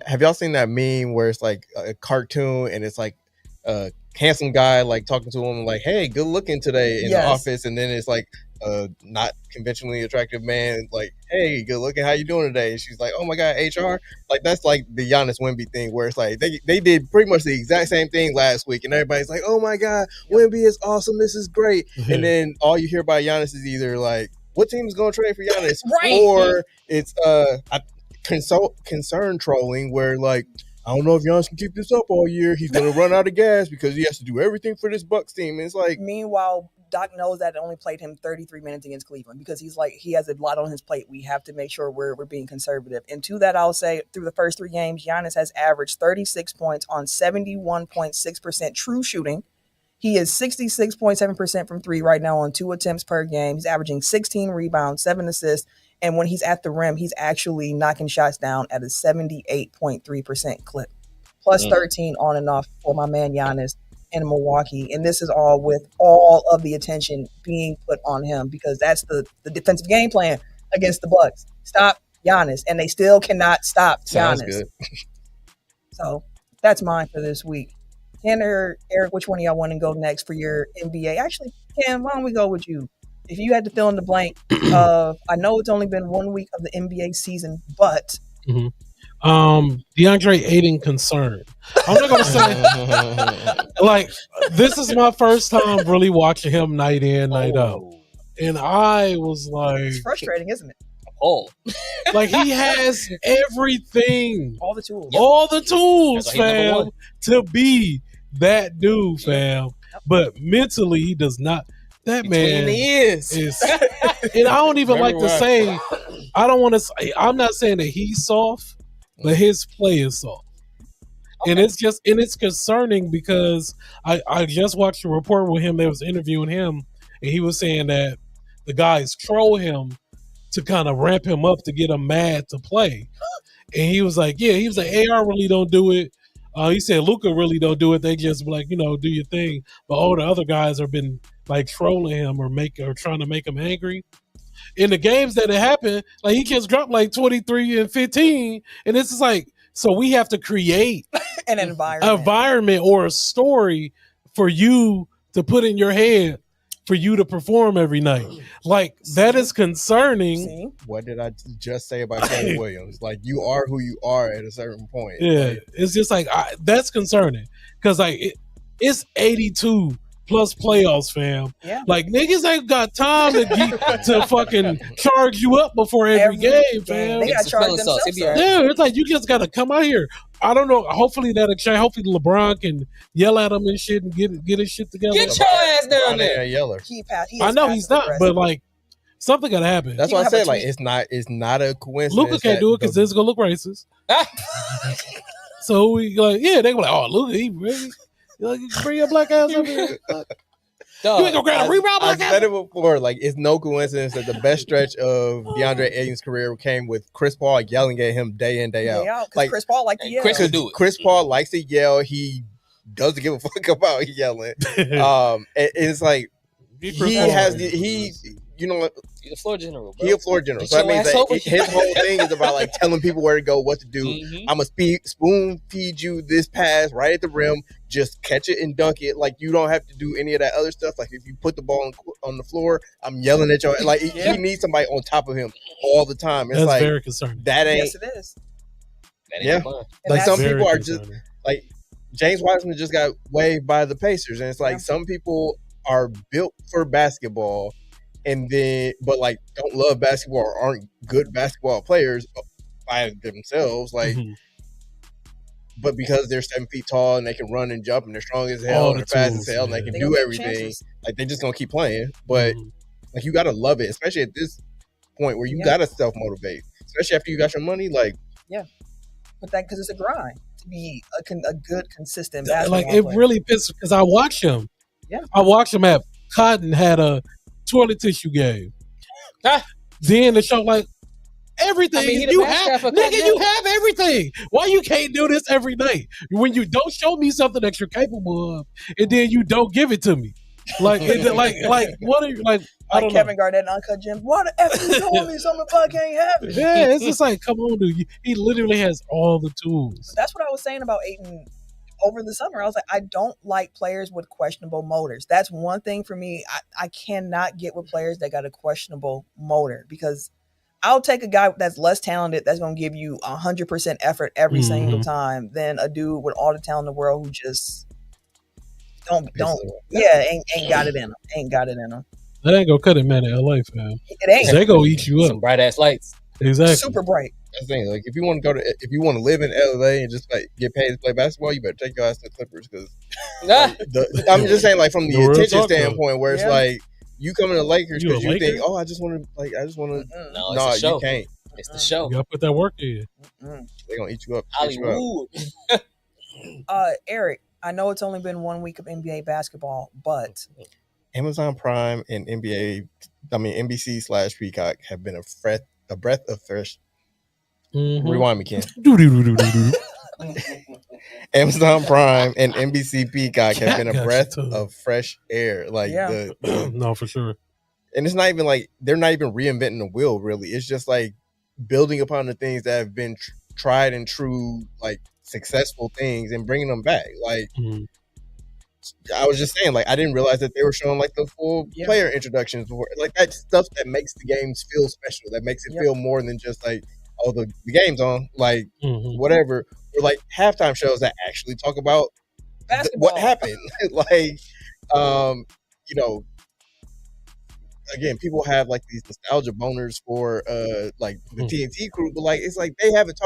Have y'all seen that meme where it's like a cartoon and it's like a handsome guy like talking to him like, hey, good looking today in the office, and then it's like a not conventionally attractive man like, hey, good looking, how you doing today? And she's like, oh my god, HR. Like, that's like the Giannis Wemby thing where it's like they did pretty much the exact same thing last week, and everybody's like, oh my god, Wemby is awesome, this is great. And then all you hear about Giannis is either like, what team is going to trade for Giannis? Or it's concern trolling where like, I don't know if Giannis can keep this up all year. He's going to run out of gas because he has to do everything for this Bucks team. And it's like, meanwhile, Doc knows that it only played him 33 minutes against Cleveland because he's like, he has a lot on his plate. We have to make sure we're being conservative. And to that, I'll say through the first 3 games, Giannis has averaged 36 points on 71.6% true shooting. He is 66.7% from 3 right now on 2 attempts per game. He's averaging 16 rebounds, 7 assists. And when he's at the rim, he's actually knocking shots down at a 78.3% clip. Plus 13 on and off for my man Giannis in Milwaukee. And this is all with all of the attention being put on him because that's the defensive game plan against the Bucks. Stop Giannis. And they still cannot stop Giannis. Sounds good. So that's mine for this week. Ken or Eric, which one of y'all want to go next for your NBA? Actually, Ken, why don't we go with you? If you had to fill in the blank of, I know it's only been 1 week of the NBA season, but DeAndre Ayton concern. I'm not gonna say like this is my first time really watching him night in, night out, and I was like, it's frustrating, isn't it? Like he has everything, all the tools, fam, to be that dude, fam. But mentally, he does not. That man is, and I don't even like to say. I don't want to say. I'm not saying that he's soft, but his play is soft. And it's concerning because I just watched a report with him. They was interviewing him, and he was saying that the guys troll him to kind of ramp him up to get him mad to play. And he was like, AR really don't do it. He said Luka really don't do it. They just be like, do your thing. But all the other guys have been like trolling him or trying to make him angry. In the games that it happened, like he just dropped like 23 and 15, and it's just like, so we have to create an environment or a story for you to put in your head for you to perform every night. Like, that is concerning. See? What did I just say about Kenny Williams? Like, you are who you are at a certain point. Yeah, like, it's just like that's concerning because like it's 82 plus playoffs, fam. Yeah. Like niggas ain't got time to fucking charge you up before every game, fam. They got charged themselves. Yeah, it's like you just gotta come out here. I don't know. Hopefully that'll change. Hopefully LeBron can yell at him and shit and get his shit together. Get your ass down there. Yeller. I know he's not, but like something gotta happen. That's why I said like it's not a coincidence. Luka can't do it because it's gonna look racist. So we like, yeah, they were like, oh, Luka, he really like bring your black ass up here. You ain't gonna grab a rebound, black ass. I said it before, like it's no coincidence that the best stretch of DeAndre Ayton's career came with Chris Paul yelling at him day in, day out. Like Chris Paul likes to yell. Chris will do it. Chris Paul likes to yell. He doesn't give a fuck about yelling. It's like you know what? He's a floor general, bro. He's a floor general. So that means that his whole thing is about like telling people where to go, what to do. Mm-hmm. I'm gonna spoon feed you this pass right at the rim. Just catch it and dunk it. Like you don't have to do any of that other stuff. Like if you put the ball on the floor, I'm yelling at you. Like he needs somebody on top of him all the time. It's That's like very concerning. that ain't. Yes, it is. That ain't Yeah. fun. Like some people are concerning. just like James Wiseman just got waived by the Pacers, and it's like some people are built for basketball. And then, but like, don't love basketball or aren't good basketball players by themselves. Like, but because they're 7 feet tall and they can run and jump and they're strong as hell and they're fast as hell and they can do everything, like they're just gonna keep playing. But like, you gotta love it, especially at this point where you gotta self motivate, especially after you got your money. Like, but that because it's a grind to be a good, consistent basketball like it player. really pisses because I watch him. Yeah, I watched him at Cotton had a toilet tissue game. Then the show like everything. I mean, you have everything. Why you can't do this every night? When you don't show me something that you're capable of, and then you don't give it to me. Like what are you like? I don't Kevin know. Garnett and Uncut Gems. Why the F you showing me something if I can't have it? Yeah, it's just like, come on, dude. He literally has all the tools. That's what I was saying about Ayton over the summer. I was like, I don't like players with questionable motors. That's one thing for me. I cannot get with players that got a questionable motor because I'll take a guy that's less talented that's going to give you 100% effort every single time than a dude with all the talent in the world who just ain't got it in him. Ain't got it in him. That ain't gonna cut it, man, in LA, fam. It ain't. They gonna eat you up. Some bright ass lights. Exactly. Super bright. that's the thing. Like, if you want to live in LA and just like get paid to play basketball, you better take your ass to the Clippers because I'm just saying, like, from the attention standpoint, where it's like you come to the Lakers because you think, oh, I just want to. No, you can't. It's the show. You gotta put that work in. They're gonna eat you up. Hollywood. Eric, I know it's only been 1 week of NBA basketball, but Amazon Prime and NBC/Peacock have been a breath of fresh. Rewind me, Ken. Amazon Prime and NBC Peacock have been a breath of fresh air. Like no, for sure. And it's not even like they're not even reinventing the wheel. Really, it's just like building upon the things that have been tried and true, like successful things, and bringing them back. Like. I was just saying, like, I didn't realize that they were showing like the full player introductions before. Like, that stuff that makes the games feel special, that makes it feel more than just like, oh, the game's on, like whatever, or like halftime shows that actually talk about what happened. Like, you know, again, people have like these nostalgia boners for like the TNT crew, but like it's like they haven't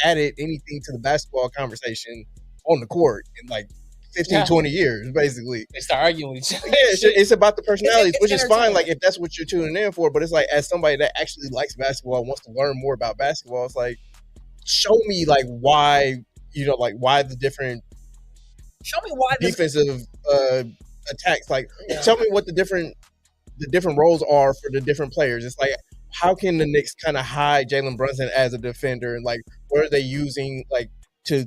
added anything to the basketball conversation on the court in like 15, 20 years, basically. They start arguing with each other. Yeah, it's about the personalities, which is fine, like, if that's what you're tuning in for. But it's like, as somebody that actually likes basketball and wants to learn more about basketball, it's like, show me, like, why like why the different Show me why defensive attacks. Like, tell me what the different roles are for the different players. It's like, how can the Knicks kind of hide Jalen Brunson as a defender, and like, what are they using like to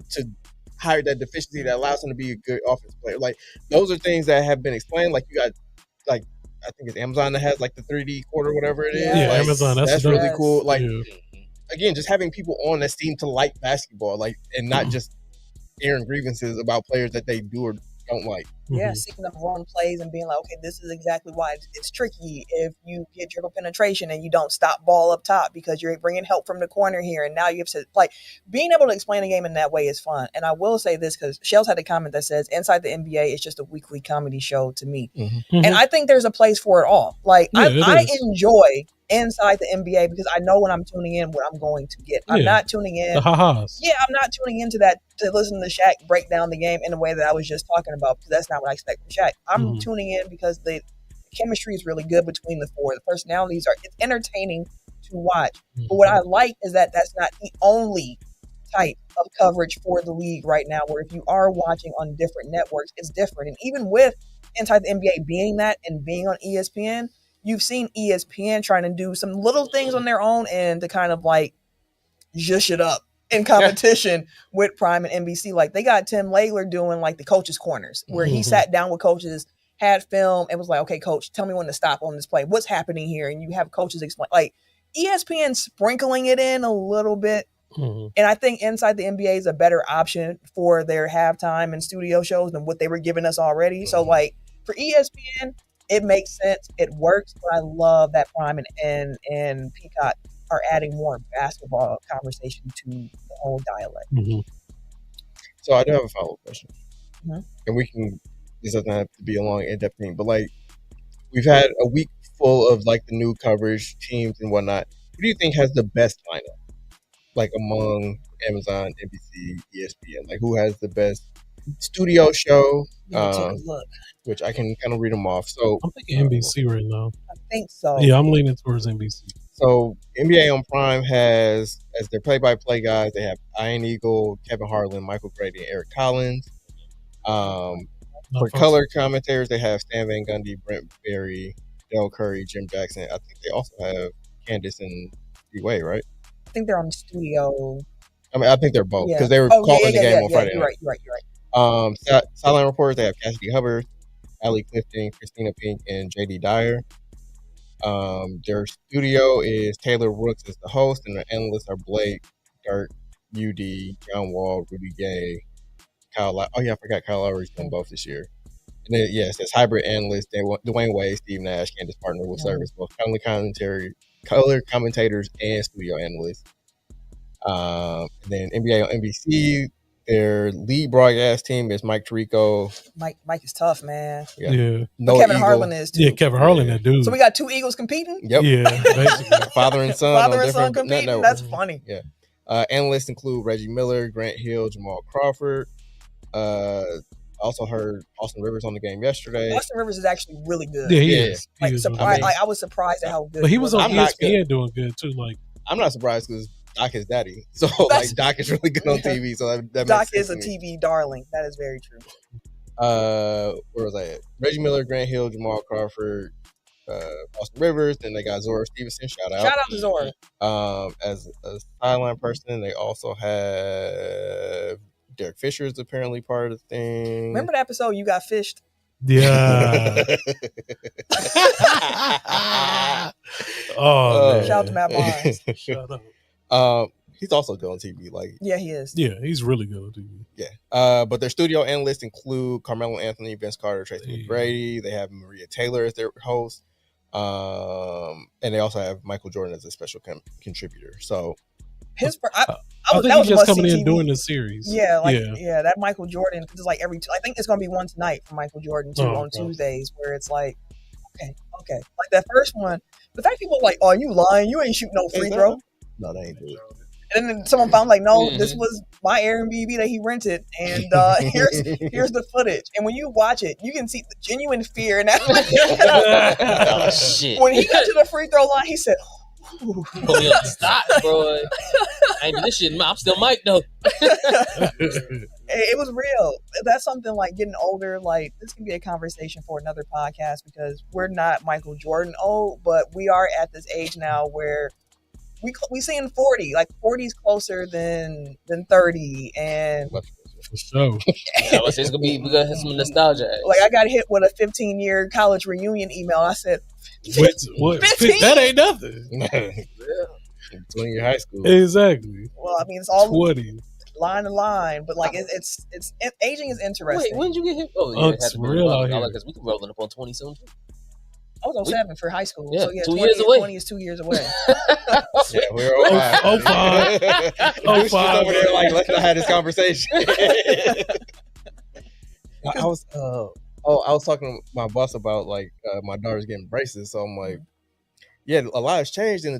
hide that deficiency that allows him to be a good offensive player? Like, those are things that have been explained. Like, you got like, I think it's Amazon that has like the 3D quarter, whatever it is. Yeah, like, Amazon. That's really cool. Like, Yeah. again, just having people on that seem to like basketball, like, and not just airing grievances about players that they do or don't like. Yeah, seeking them wrong plays and being like, okay, this is exactly why it's tricky if you get dribble penetration and you don't stop ball up top because you're bringing help from the corner here. And now you have to, like, being able to explain the game in that way is fun. And I will say this because Shells had a comment that says, Inside the NBA is just a weekly comedy show to me. And I think there's a place for it all. Like, I enjoy Inside the NBA because I know when I'm tuning in what I'm going to get. I'm not tuning in. The ha-has. Yeah, I'm not tuning into that to listen to Shaq break down the game in a way that I was just talking about because that's not what I expect from Shaq. I'm tuning in because the chemistry is really good between the four. The personalities it's entertaining to watch. But what I like is that that's not the only type of coverage for the league right now, where if you are watching on different networks, it's different. And even with Inside the NBA being that and being on ESPN, you've seen ESPN trying to do some little things on their own and to kind of like zhush it up in competition with Prime and NBC. Like they got Tim Legler doing like the coaches' corners where he sat down with coaches, had film, and was like, okay, coach, tell me when to stop on this play. What's happening here? And you have coaches explain. Like ESPN sprinkling it in a little bit. And I think Inside the NBA is a better option for their halftime and studio shows than what they were giving us already. So like for ESPN, it makes sense. It works. But I love that Prime and Peacock are adding more basketball conversation to the whole dialect. So I do have a follow-up question. And this doesn't have to be a long, in-depth thing, but like we've had a week full of like the new coverage teams and whatnot. Who do you think has the best lineup? Like among Amazon, NBC, ESPN, like who has the best studio show? Which I can kind of read them off. So I'm thinking NBC right now. I think so. Yeah, I'm leaning towards NBC. So NBA on Prime has, as their play-by-play guys, they have Ian Eagle, Kevin Harlan, Michael Grady, and Eric Collins. For color commentators, they have Stan Van Gundy, Brent Berry, Del Curry, Jim Jackson. I think they also have Candace and D-Way, right? I think they're on the studio. I mean, I think they're both because they were calling the game on Friday night. You're right. Sideline reporters, they have Cassidy Hubbard, Allie Clifton, Christina Pink, and J.D. Dyer. Their studio is Taylor Brooks as the host, and their analysts are Blake, Dirk, UD, John Wall, Rudy Gay, Kyle. I forgot Kyle Lowry's done both this year. And then, it says hybrid analysts, Dwayne Wade, Steve Nash, Candace Partner will service both color commentators and studio analysts. And then NBA on NBC, their lead broadcast team is Mike Tirico. Mike is tough, man. Yeah. No Kevin Eagle. Harlan is too. Yeah, Kevin Harlan, that dude. So we got two Eagles competing? Yep. Yeah, basically. Father and son. Competing? That's funny. Yeah. Analysts include Reggie Miller, Grant Hill, Jamal Crawford. Also heard Austin Rivers on the game yesterday. Austin Rivers is actually really good. Yeah, he is. Like, I was surprised at how good. But he was on I'm not ESPN doing good too. Like I'm not surprised because Doc is daddy. So like Doc is really good on TV. So that Doc makes is a TV darling. That is very true. Where was I at? Reggie Miller, Grant Hill, Jamal Crawford, Austin Rivers. Then they got Zora Stevenson. Shout out to Zora. As a sideline person, they also have Derek Fisher is apparently part of the thing. Remember the episode you got fished? yeah. Shout out to Matt Barnes. Shut up. He's also good on TV. Like, yeah, he is. Yeah, he's really good on TV. Yeah. But their studio analysts include Carmelo Anthony, Vince Carter, Tracy McGrady. They have Maria Taylor as their host. And they also have Michael Jordan as a special contributor. So I think he's just coming in doing the series. Yeah, that Michael Jordan is like I think it's gonna be one tonight for Michael Jordan too on Tuesdays, where it's like, okay, like that first one. The fact people are like, "Oh, you lying? You ain't shooting no free throw." No, they ain't do it. And then someone found like, "No, this was my Airbnb that he rented, and here's the footage." And when you watch it, you can see the genuine fear in that. Oh shit! When he got to the free throw line, he said, Stop, bro. I ain't do this shit. I'm still Mike though. It was real. That's something like getting older. Like this can be a conversation for another podcast because we're not Michael Jordan old, but we are at this age now where we seeing 40. Like 40 is closer than 30, and For sure. It's gonna be, we're gonna have some nostalgia. like I got hit with a 15-year college reunion email. I said, What? 15? That ain't nothing. 20-year high school. Exactly. well, I mean, it's all 20. line to line, but like it's aging is interesting. Wait, when did you get hit? Oh, Oh, yeah, it's real out here. because we can rolling up on 20 soon. I was 07 for high school. Yeah, So yeah, 2 20, years away. 20 is 2 years away. Yeah, we're all right. Oh, five. Oh, five. Over there, like, let's not have this conversation. I was talking to my boss about like my daughter's getting braces, so I'm like, yeah, a lot has changed in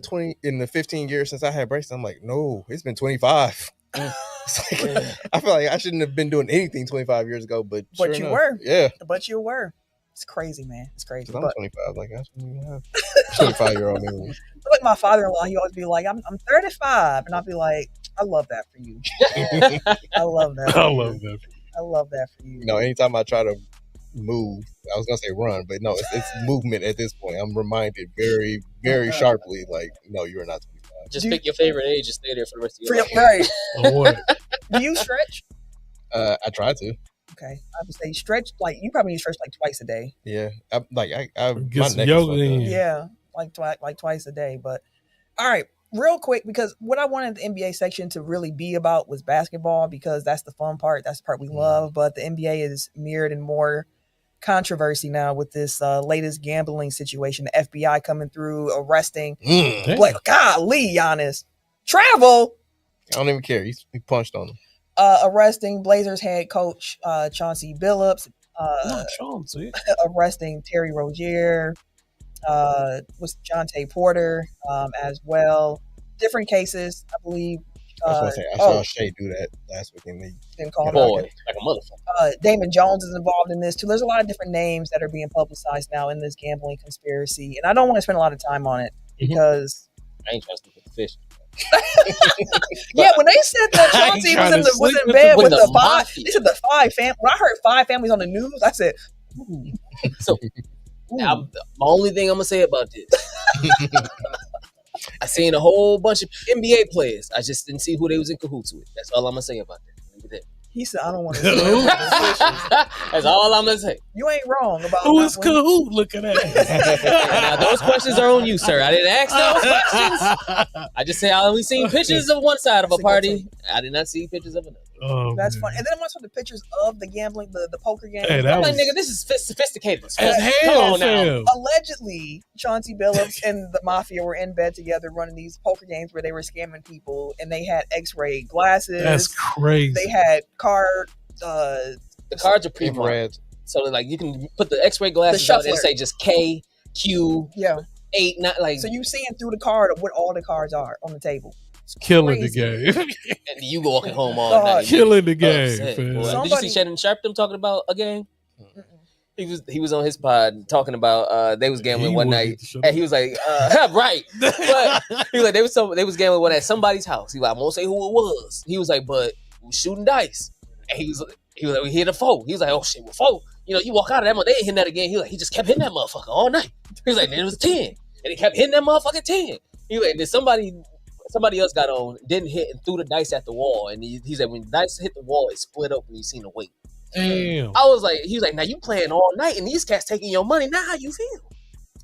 the 15 years since I had braces. I'm like, no, it's been 25. It's like, I feel like I shouldn't have been doing anything 25 years ago, but But sure you enough, were. yeah. But you were. It's crazy, man. It's crazy. 'Cause I'm But 25. Like I shouldn't even have 25-year-old anymore. like my father-in-law, he always be like, I'm 35, and I'll be like, I love that for you. I love that. I love that. I love that for you. You know, anytime I try to move, I was gonna say run, but no, it's movement at this point. I'm reminded very, very sharply, like, no, you're not 25. Just pick your favorite age and stay there for the rest of For your your, life. right. Oh, what? Do you stretch? I try to. Okay. I would say stretch, like, you probably need to stretch like twice a day. Yeah, I Get my some neck is yoga fucked up. in. Yeah. Like twice a day. But all right, real quick, because what I wanted the NBA section to really be about was basketball, because that's the fun part. That's the part we love. But the NBA is mirrored in more controversy now with this latest gambling situation. The FBI coming through, arresting. Damn. Like, golly, Giannis. Travel. I don't even care. He punched on him. Arresting Blazers head coach Chauncey Billups. Not Chauncey. Arresting Terry Rozier. Was Jonte Porter as well. Different cases, I believe. I was gonna say, I saw Shea do that last week, and they Didn't call him Boy, out. like a motherfucker. Damon Jones is involved in this too. There's a lot of different names that are being publicized now in this gambling conspiracy, and I don't want to spend a lot of time on it because I ain't trying to sleep with the fish. yeah, when they said that I ain't Chauncey trying to was sleep in with bed the with the five, mafia. they said the five fam. When I heard 5 families on the news, I said, ooh. So, my only thing I'm gonna say about this, I seen a whole bunch of NBA players. I just didn't see who they was in cahoots with. That's all I'm gonna say about that. Leave it there. He said, I don't want to. That's all I'm gonna say. You ain't wrong about Who that is one. Kahoot looking at? Now those questions are on you, sir. I didn't ask those questions. I just say I only seen pictures of one side of a party. I did not see pictures of another. Oh, That's man. fun. And then I saw the pictures of the gambling, the poker game. Hey, that I'm like, was nigga, this is sophisticated. as Come hell, on now. fam. Allegedly, Chauncey Billups and the mafia were in bed together running these poker games where they were scamming people, and they had X-ray glasses. That's crazy. They had card. The cards are pre-marked. infrared. So like you can put the X-ray glasses on and shuffler. say just K, Q, Yeah. 8, 9, like, So you seeing through the card of what all the cards are on the table. It's Killing crazy. the game. and you walking home all God. night. Killing the game, Upset, fam. boy. Did you Somebody- see Shannon Sharp them talking about a game? Mm-mm. He was on his pod talking about they was gambling He one wanted night, to shut and he was like, right, but he was like they was gambling one at somebody's house. He was like, I won't say who it was. He was like, but we was shooting dice, and he was like, we hit a 4. He was like, oh shit, well 4. You know, you walk out of that one, they ain't hitting that again. He was like, he just kept hitting that motherfucker all night. He was like, then it was 10, and he kept hitting that motherfucker 10. He was like, then somebody else got on, didn't hit, and threw the dice at the wall. And he said, when the dice hit the wall, it split up, and you seen the weight. Damn. I was like, he was like, now you playing all night, and these cats taking your money. Now how you feel?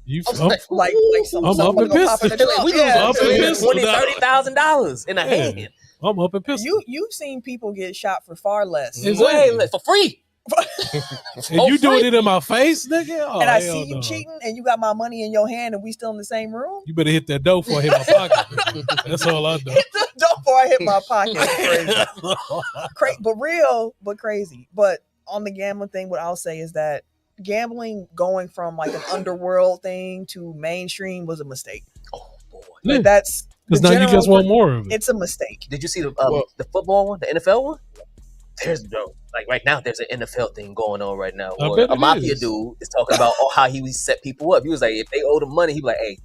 You I was up, Like I'm something up and gonna pop in the pissed. trunk. we Yeah. up and pissed. $20,000-$30,000 in a Yeah. hand. I'm up and pissed. You've seen people get shot for far less. Exactly. Way less, for free. And you doing it in my face, nigga? Oh, and I hell see you no. cheating, and you got my money in your hand, and we still in the same room. You better hit that dough before I hit my pocket. That's all I know. Hit the door before I hit my pocket. It's crazy. But real, but crazy. But on the gambling thing, what I'll say is that gambling going from like an underworld thing to mainstream was a mistake. Oh boy. Like that's Because the now you general- just want more of it. It's a mistake. Did you see the football one, the NFL one? There's no, like right now, there's an NFL thing going on right now. I Where bet a it mafia is. dude is talking about how he set people up. He was like, if they owed him money, he was like, hey,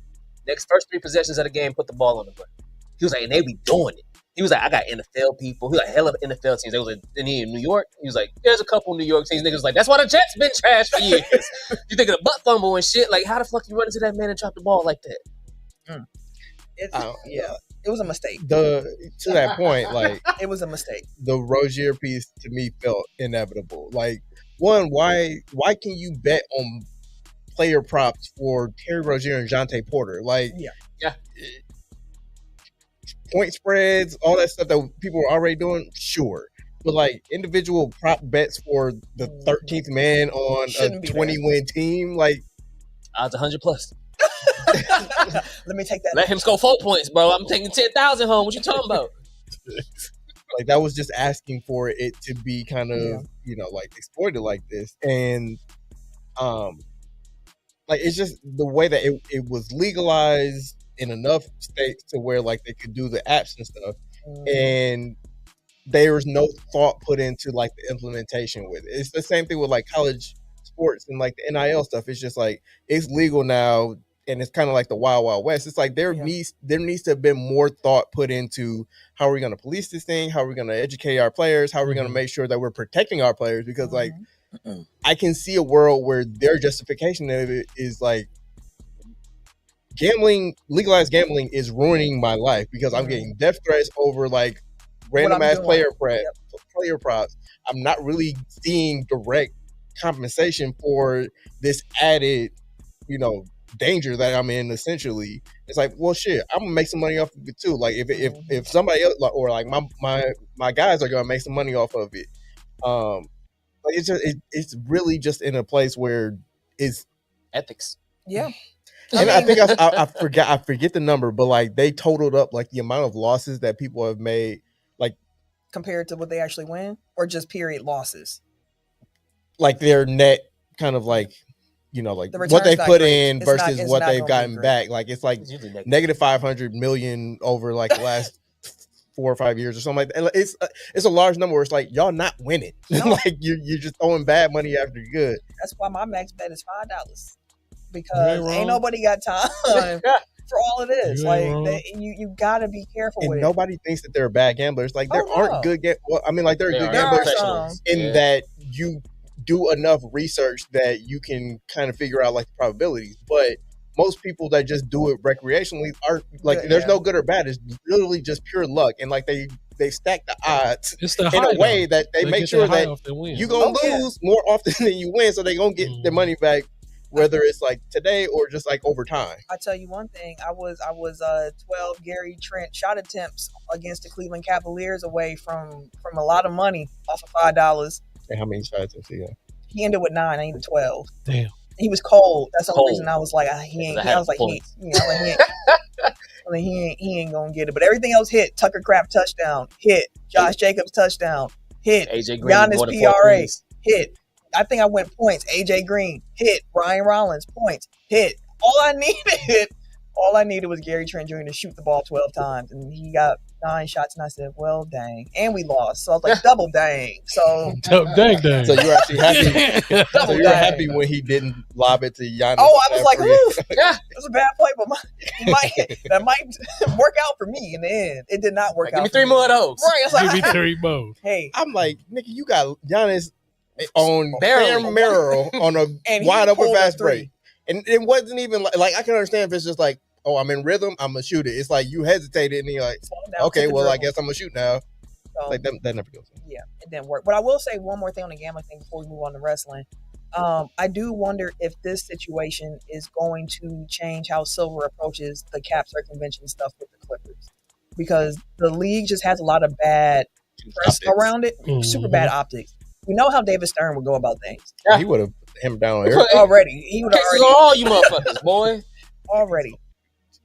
next first 3 possessions of the game, put the ball on the ground. He was like, and they be doing it. He was like, I got NFL people. He was like, hell of NFL teams. They was like, and he in New York. He was like, there's a couple New York teams. Niggas was like, that's why the Jets been trash for years. You think of the butt fumble and shit. Like, how the fuck you run into that man and drop the ball like that? It was a mistake. To that point, like It was a mistake. the Rozier piece to me felt inevitable. Like, one, why can you bet on player props for Terry Rozier and Jonte Porter? Like, Yeah. Point spreads, all that stuff that people were already doing, sure. But like individual prop bets for the 13th man on Shouldn't a be 20-win team, like Odds 100 plus. Let me take that. Let him score 4 points, bro. I'm taking 10,000 home. What you talking about? like that was just asking for it to be kind of like exploited like this. And like it's just the way that it was legalized in enough states to where like they could do the apps and stuff, and there was no thought put into like the implementation with it. It's the same thing with like college sports and like the NIL stuff. It's just like it's legal now, and it's kind of like the Wild Wild West. It's like there needs to have been more thought put into how are we going to police this thing, how are we going to educate our players, how are we going to make sure that we're protecting our players, because like I can see a world where their justification of it is like legalized gambling is ruining my life because I'm getting death threats over like random ass player props. I'm not really seeing direct compensation for this added, danger that I'm in. Essentially, it's like, well, shit, I'm gonna make some money off of it too. Like if somebody else or like my guys are gonna make some money off of it. Like it's really just in a place where it's ethics. Yeah. And I think I forget the number, but like they totaled up like the amount of losses that people have made, like compared to what they actually win, or just period losses. Like their net kind of like, like The what they put great. in versus what they've gotten back. Like it's like negative 500 million over like the last 4 or 5 years or something like that. And it's a large number where it's like y'all not winning. No. Like you're just throwing bad money after good. That's why my max bet is $5 because ain't nobody got time for all of this. Like you gotta be careful with it. And nobody thinks that they're bad gamblers. Like there aren't good I mean, like there are good gamblers in that you do enough research that you can kind of figure out like the probabilities. But most people that just do it recreationally are like there's no good or bad. It's literally just pure luck. And like they stack the odds in a way that they make sure that you're gonna lose more often than you win, so they're gonna get their money back, whether it's like today or just like over time. I tell you one thing, I was 12 Gary Trent shot attempts against the Cleveland Cavaliers away from a lot of money off of $5. And how many shots did he got? He ended with 9, I ended 12. Damn. He was cold. That's the only reason I was like, he ain't gonna get it. But everything else hit. Tucker Kraft touchdown, hit. Josh Jacobs touchdown, hit. AJ Green, Giannis PRA, hit. I think I went points. AJ Green, hit. Ryan Rollins, points, hit. All I needed was Gary Trent Jr. to shoot the ball 12 times, and he got 9 shots. And I said, "Well, dang," and we lost. So I was like, "Double dang!" So dang. So you were actually happy. So you were happy when he didn't lob it to Giannis. Oh, I was like, "Ooh, it was a bad play, but that might work out for me in the end." It did not work out. Give me 3 more of those. Right? It's like, Give me 3 more. Hey, I'm like, nigga, you got Giannis on bare mirror on a wide open fast break. And it wasn't even like I can understand if it's just like, oh, I'm in rhythm, I'm gonna shoot it. It's like you hesitated and you're like, okay, well, I guess I'm gonna shoot now. So, like that never goes. Yeah, it didn't work. But I will say one more thing on the gambling thing before we move on to wrestling. I do wonder if this situation is going to change how Silver approaches the cap circumvention stuff with the Clippers, because the league just has a lot of bad press around it, super bad optics. We know how David Stern would go about things. Yeah. He would have him down there already. He would already all you motherfuckers, boy. Already.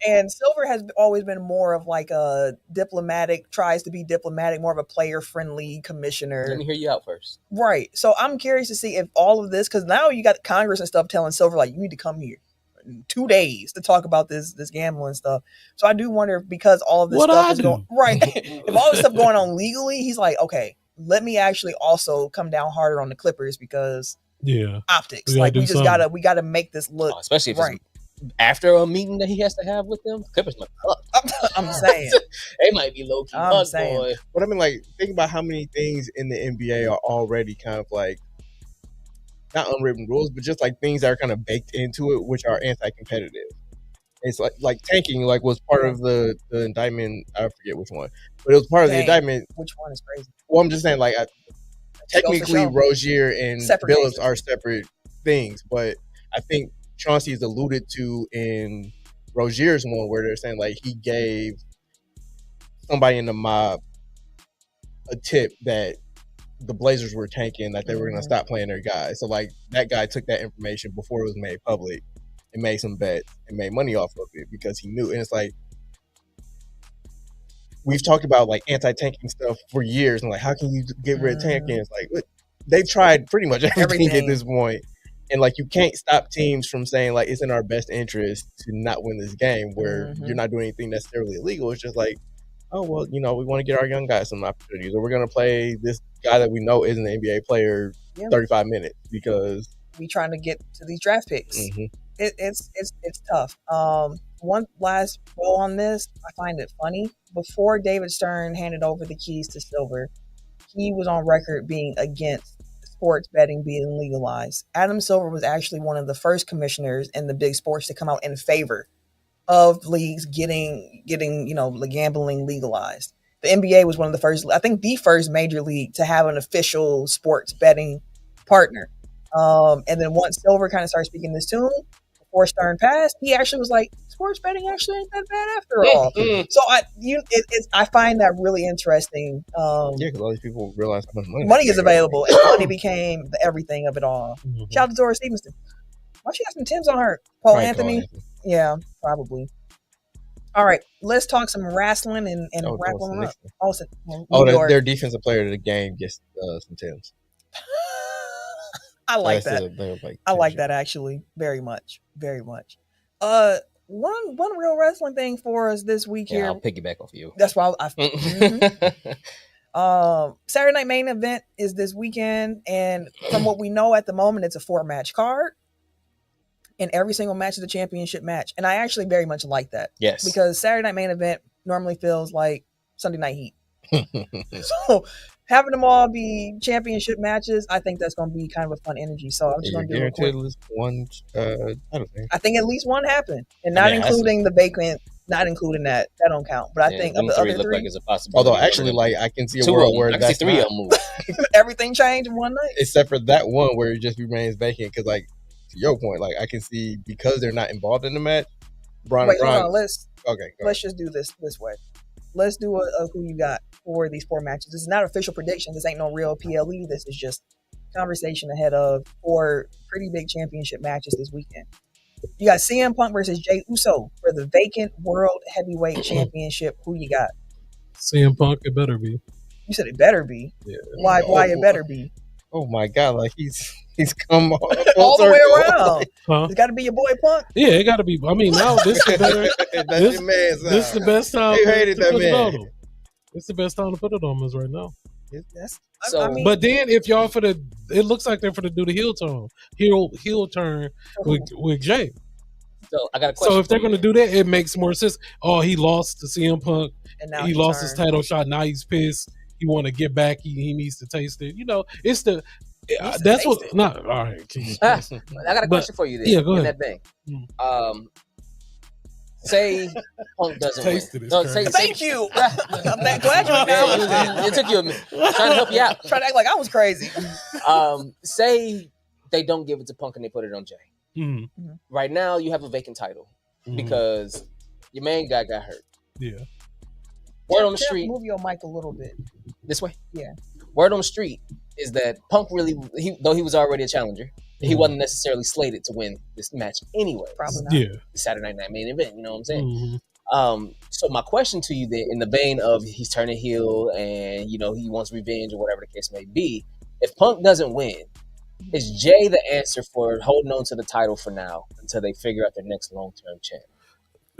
And Silver has always been more of like a diplomatic, tries to be diplomatic, more of a player-friendly commissioner. Let me hear you out first. Right. So I'm curious to see if all of this, because now you got Congress and stuff telling Silver, like, you need to come here in 2 days to talk about this gambling stuff. So I do wonder if because all of this stuff is going right, if all this stuff going on legally, he's like, okay, let me actually also come down harder on the Clippers because optics. Like we gotta make this look especially if it's after a meeting that he has to have with them. Clippers might I'm saying. They might be low key I'm fuck saying. boy. But I mean, like, think about how many things in the NBA are already kind of like not unwritten rules, but just like things that are kind of baked into it, which are anti-competitive. It's like tanking, like was part of the indictment. I forget which one, but it was part of the Dang. indictment. Which one is crazy? Well, I'm just saying, like, technically, show. Rozier and Separate Billups cases. are separate things, but I think Chauncey's alluded to in Rozier's one where they're saying like he gave somebody in the mob a tip that the Blazers were tanking, that they were going to stop playing their guys. So like that guy took that information before it was made public and made some bets and made money off of it because he knew. And it's like, we've talked about like anti-tanking stuff for years and like, how can you get rid of tanking? It's like, look, they've tried pretty much everything at this point. And like, you can't stop teams from saying like, it's in our best interest to not win this game where you're not doing anything necessarily illegal. It's just like, oh, well, you know, we want to get our young guys some opportunities, or we're going to play this guy that we know isn't an NBA player 35 minutes because we trying to get to these draft picks. It's tough. One last roll on this, I find it funny. Before David Stern handed over the keys to Silver, he was on record being against sports betting being legalized. Adam Silver was actually one of the first commissioners in the big sports to come out in favor of leagues getting the gambling legalized. The NBA was one of the first, I think the first major league to have an official sports betting partner. And then once Silver kind of started speaking this tune, before Stern passed, he actually was like, sports betting actually ain't that bad after all. So I find that really interesting. because all these people realize how much money is available, and money became the everything of it all. Shout out to Dora Stevenson. Why she got some Timbs on her? Paul Anthony? Yeah, probably. All right, let's talk some wrestling and wrap them up. Their defensive player of the game gets some Timbs. I like that. I like that actually very much, very much. One real wrestling thing for us this week here. I'll piggyback off you. That's why Saturday Night Main Event is this weekend, and from what we know at the moment, it's a 4-match card. And every single match is a championship match. And I actually very much like that. Yes. Because Saturday Night Main Event normally feels like Sunday Night Heat. So having them all be championship matches, I think that's going to be kind of a fun energy. So I'm just going to do it quick. One, I think at least one happened. And not including the vacant, not including that. That don't count. But I think of the other look three. Like it's a possibility. Although actually, like, I can see a world where that's three of them move. Everything changed in one night. Except for that one where it just remains vacant. Because, like, to your point, like I can see because they're not involved in the match. Hold on, let's just do this way. Let's do a who you got for these 4 matches. This is not official prediction. This ain't no real PLE. This is just conversation ahead of 4 pretty big championship matches this weekend. You got CM Punk versus Jey Uso for the vacant World Heavyweight Championship. Who you got? CM Punk. It better be. You said it better be. Yeah. Why it better be? Oh my God! Like he's come all the way around. Huh? It's got to be your boy Punk. Yeah, it got to be. I mean, now this is better. That's your man's. This is the best time. They hated that put man. it on him. It's the best time to put it on us right now. But then if y'all it looks like they're for to do the heel turn with Jay. So I got a question. So if they're going to do that, it makes more sense. Oh, he lost to CM Punk. And now he lost his title shot. Now he's pissed. He want to get back. He needs to taste it. You know, it's the. That's what. Not all right. I got a question for you. Then, yeah, go ahead. That thing. Say Punk doesn't win. No, thank you. I'm glad you acknowledged it. It took you a minute. I'm trying to help you out. Trying to act like I was crazy. Say they don't give it to Punk and they put it on Jay. Mm-hmm. Right now, you have a vacant title because your main guy got hurt. Yeah. Word on the street. Move your mic a little bit. This way? Yeah. Word on the street is that Punk really, though he was already a challenger, he wasn't necessarily slated to win this match anyway. Probably not. Yeah. The Saturday Night Main Event, you know what I'm saying? So my question to you then, in the vein of he's turning heel and, you know, he wants revenge or whatever the case may be, if Punk doesn't win, is Jay the answer for holding on to the title for now until they figure out their next long-term champ?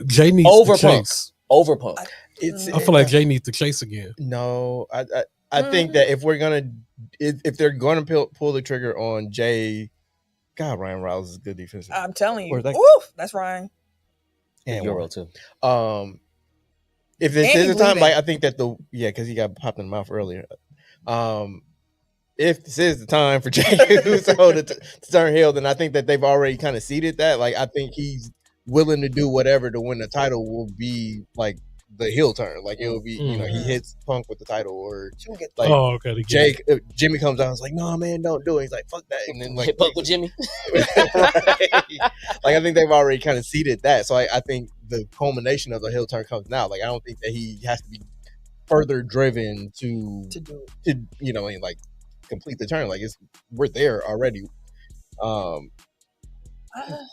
Jay needs to chase. Over Punk. I feel like Jay needs to chase again. No, I think that if they're gonna pull the trigger on Jay, God, Ryan Reynolds is a good defensive. I'm telling you, that's Ryan. And Euro too. If this And is he the time, bleeding. like I think that because he got popped in the mouth earlier. If this is the time for Jey Uso to turn heel, then I think that they've already kind of seeded that. Like I think he's willing to do whatever to win the title will be like the heel turn. Like it will be, he hits Punk with the title, or like Jimmy comes out and is like, "No, man, don't do it." He's like, "Fuck that," and then like hit Punk with Jimmy. Right. Like I think they've already kind of seeded that. So I think the culmination of the heel turn comes now. Like I don't think that he has to be further driven to do and like complete the turn. Like we're there already. But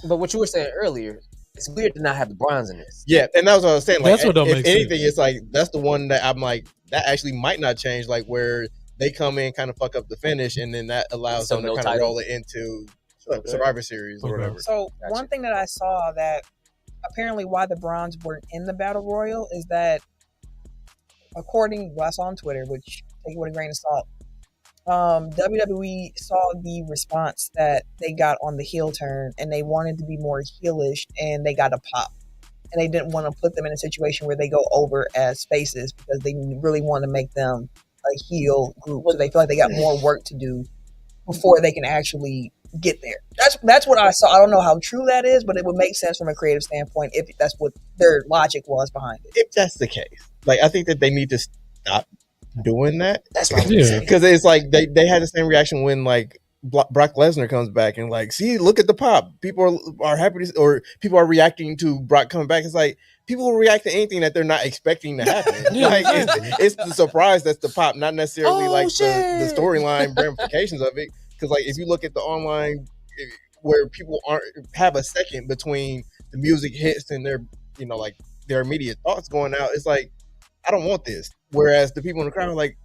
what you were saying earlier, it's weird to not have the bronze in this. Yeah, and that's what I was saying. Like, That's what don't if make anything, sense. it's like that's the one that I'm like that actually might not change. Like where they come in, kind of fuck up the finish, and then that allows them to kind of roll it into Survivor Series or whatever. So one thing that I saw that apparently why the bronze weren't in the Battle Royal is that according to what I saw on Twitter, which take it with a grain of salt, WWE saw the response that they got on the heel turn and they wanted to be more heelish and they got a pop. And they didn't want to put them in a situation where they go over as faces because they really want to make them a heel group. So they feel like they got more work to do before they can actually get there. That's what I saw. I don't know how true that is, but it would make sense from a creative standpoint if that's what their logic was behind it. If that's the case, like I think that they need to stop doing that. That's right. Because it's like they had the same reaction when like Brock Lesnar comes back and like, see, look at the pop. People are happy to, or people are reacting to Brock coming back. It's like people will react to anything that they're not expecting to happen. Like it's the surprise that's the pop, not necessarily the storyline ramifications of it. Because like if you look at the online where people have a second between the music hits and their like their immediate thoughts going out, it's like I don't want this. Whereas the people in the crowd are like,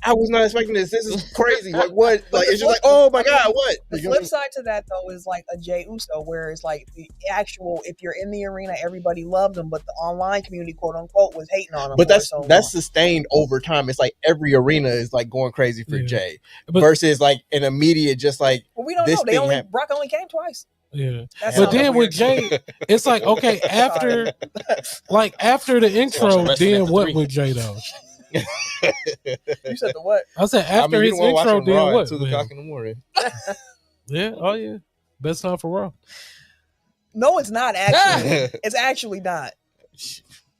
I was not expecting this. This is crazy. Like what? Like it's just like, oh my god, what? The flip side to that though is like a Jey Uso, where it's like the actual, if you're in the arena, everybody loved him, but the online community, quote unquote, was hating on him. But that's sustained over time. It's like every arena is like going crazy for Jey, versus like an immediate just like. Well, we don't know. Brock only came twice. Yeah, but then with Jey, it's like okay after the intro, then what with Jey though? You said the what? I said after his intro, then what? 2 o'clock in the morning. Yeah. Oh yeah. Best time for Raw. No, it's not actually. It's actually not.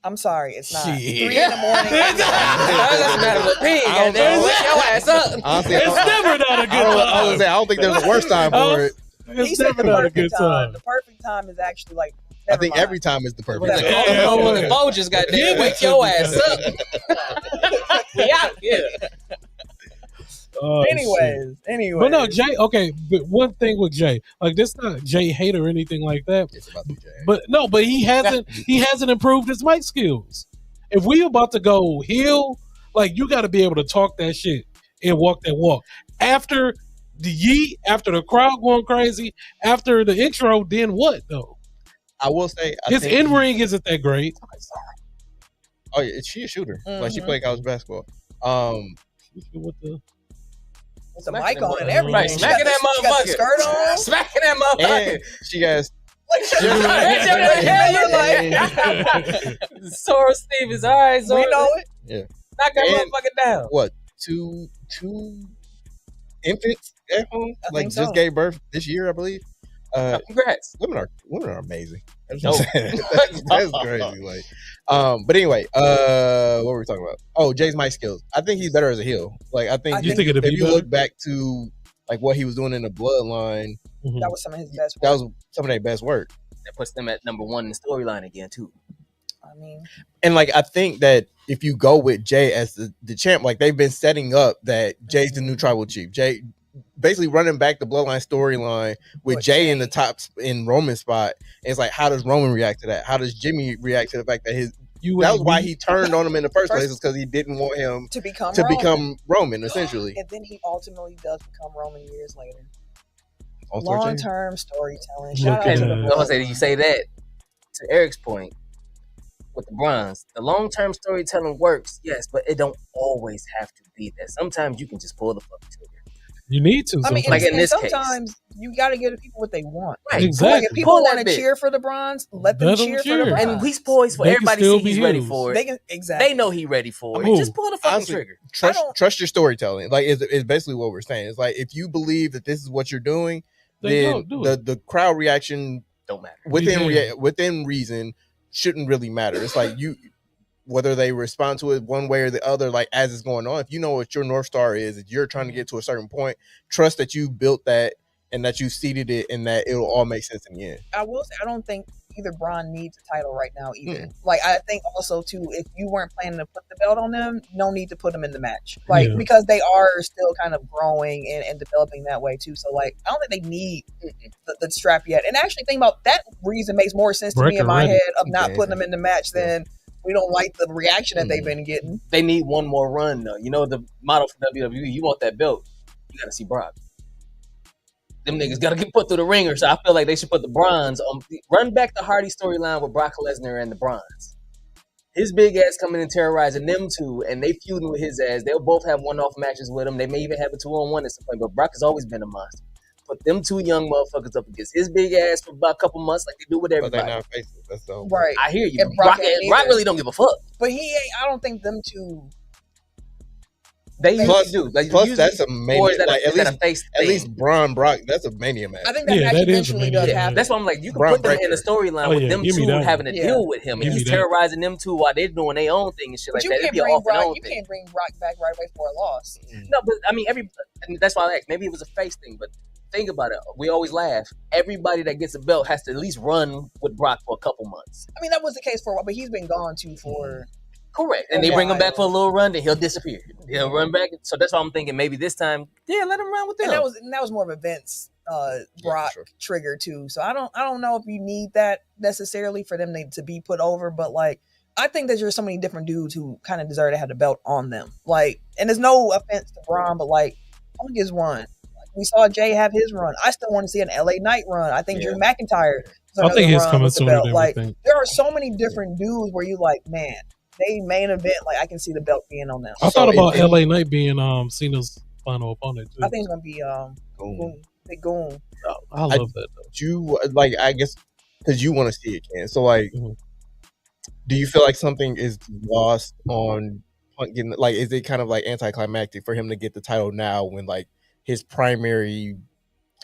I'm sorry, it's not. 3 in the morning. That's a matter of opinion. Wake your ass up. Honestly, it's never not a good time. I don't think there's a worse time for it. It's never not a good time. The perfect time is actually like. I think every time is the perfect time. The Folgers got there. Wake your ass up. We out here. Anyways. But no, Jey. Okay, but one thing with Jey, like this, not Jey hate or anything like that. It's about the Jey. But he hasn't improved his mic skills. If we about to go heel, like you got to be able to talk that shit and walk that walk. After the yeet, after the crowd going crazy, after the intro, then what though? I will say his in-ring isn't that great. Oh yeah, she a shooter. Like she played college basketball. With the mic on and everything. Right, smacking that motherfucker. Skirt on. Smacking that motherfucker. And she has. Soros Stevens. All right, Soros. We know it. Yeah. Knock that motherfucker down. What? Two infants at home? Like just gave birth this year, I believe. Congrats. Women are amazing. That's crazy. Like, but anyway, what were we talking about? Oh, Jey's mic skills. I think he's better as a heel. Like, I think if you look back to like what he was doing in the Bloodline, that was some of his best work. That was some of their best work. That puts them at number 1 in the storyline again too. I mean, and like I think that if you go with Jey as the champ, like they've been setting up that Jey's the new tribal chief. Jey basically running back the Bloodline storyline with Jey in the top in Roman's spot. And it's like, how does Roman react to that? How does Jimmy react to the fact that that was why he turned on him in the first place, is because he didn't want him to become Roman, essentially. And then he ultimately does become Roman years later. Long-term storytelling. You say that to Eric's point with the bronze. The long-term storytelling works, yes, but it don't always have to be that. Sometimes you can just pull the fucking trigger. You need to. I mean, Like in and this case. sometimes you got to give the people what they want. Right. Exactly. Like if people Pull that want to bit. cheer for the Bronze, let them Let 'em cheer for cheer. the Bronze. And he's poised for They can everybody still see be he's ready used. for it. They can exactly. They know he's ready for it. Who? Just pull the fucking Honestly, trigger. trust your storytelling. Like is basically what we're saying. It's like if you believe that this is what you're doing, then the crowd reaction Don't matter. within reason shouldn't really matter. It's like you whether they respond to it one way or the other, like as it's going on. If you know what your North Star is, if you're trying to get to a certain point, trust that you built that and that you seeded it and that it'll all make sense in the end. I will say I don't think either Braun needs a title right now either. Like I think also too, if you weren't planning to put the belt on them, no need to put them in the match. Like because they are still kind of growing and developing that way too. So like I don't think they need the strap yet. And actually think about that reason makes more sense to me in my head of not putting them in the match than we don't like the reaction that they've been getting. They need one more run though. You know the motto for WWE, you want that belt, you gotta see Brock. Them niggas gotta get put through the ringer, so I feel like they should put the bronze on. Run back the Hardy storyline with Brock Lesnar and the bronze. His big ass coming and terrorizing them two, and they feuding with his ass. They'll both have one-off matches with him. They may even have a 2-on-1 at some point, but Brock has always been a monster. Put them two young motherfuckers up against his big ass for about a couple months, like they do with everybody. But they're not faces. That's the whole Right. I hear you. And Brock Brock really don't give a fuck. But he ain't. I don't think them two. They usually do. Like, plus usually, that's a mania. or is that, Like, a face at thing? least Braun Brock, that's a mania match. I think that match that is eventually a does mania. happen. That's why I'm like, you can Braun put them in Breaker. a storyline Oh, with yeah, them give me two that. having to deal with him, and Give he's me that. terrorizing them two while they're doing their own thing and shit But like you that. It'd can't be an bring off and Brock. on You thing. can't bring Brock back right away for a loss. No, but I mean, and that's why I asked. Maybe it was a face thing, but think about it. We always laugh. Everybody that gets a belt has to at least run with Brock for a couple months. I mean, that was the case for a while, but he's been gone too for. Correct. And they bring him back for a little run, then he'll disappear. He'll run back. So that's why I'm thinking maybe this time, let him run with them. And that was more of a Vince Brock trigger too. So I don't know if you need that necessarily for them to be put over, but like I think that there's so many different dudes who kind of deserve to have the belt on them. Like, and there's no offense to Braun, but like Punk is one. Like, we saw Jay have his run. I still want to see an LA Knight run. I think Drew McIntyre. I think he's coming sooner than we think. There are so many different dudes where you like, man, they main event. Like I can see the belt being on them. I thought about LA Knight being Cena's final opponent too. I think it's gonna be Big Goon. I love that though. You like, I guess, because you want to see it, Ken. So like, do you feel like something is lost on Punk getting? Like, is it kind of like anticlimactic for him to get the title now when like his primary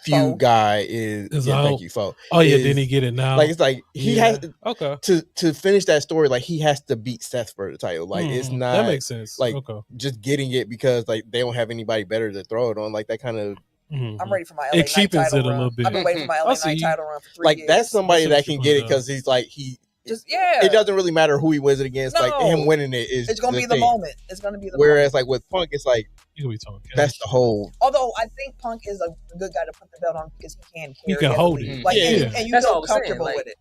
feud guy is thank you, Fo. Oh yeah, didn't he get it now? Like it's like he has to finish that story. Like he has to beat Seth for the title. Like it's not that makes sense. Like just getting it because like they don't have anybody better to throw it on. Like that kind of. I'm ready for my LA Knight title run. A little bit. I've been waiting for my LA Knight title run for 3 years. Like that's somebody that can get it because he's like it doesn't really matter who he wins it against. No. Like him winning it is. It's gonna be the moment. It's gonna be the. Whereas like with Punk, it's like that's the whole. Although I think Punk is a good guy to put the belt on because he can carry he can hold it. Like and you feel comfortable with it.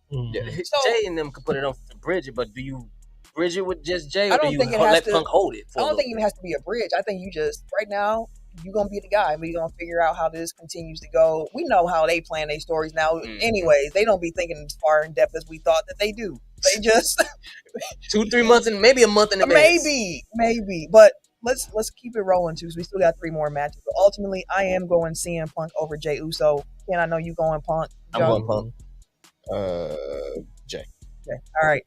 Jay and them could put it on for Bridget, but do you bridge it with just Jay, or I don't do you think it let Punk hold it? I don't think it has to be a bridge. I think you just right now. You're going to be the guy. We're going to figure out how this continues to go. We know how they plan their stories now. Anyways, they don't be thinking as far in depth as we thought that they do. They just 2-3 months and maybe a month in the maybe. But let's keep it rolling too. So we still got 3 more matches. But ultimately, I am going CM Punk over Jey Uso. Ken, I know you going Punk. I'm going Punk. Jay. All right.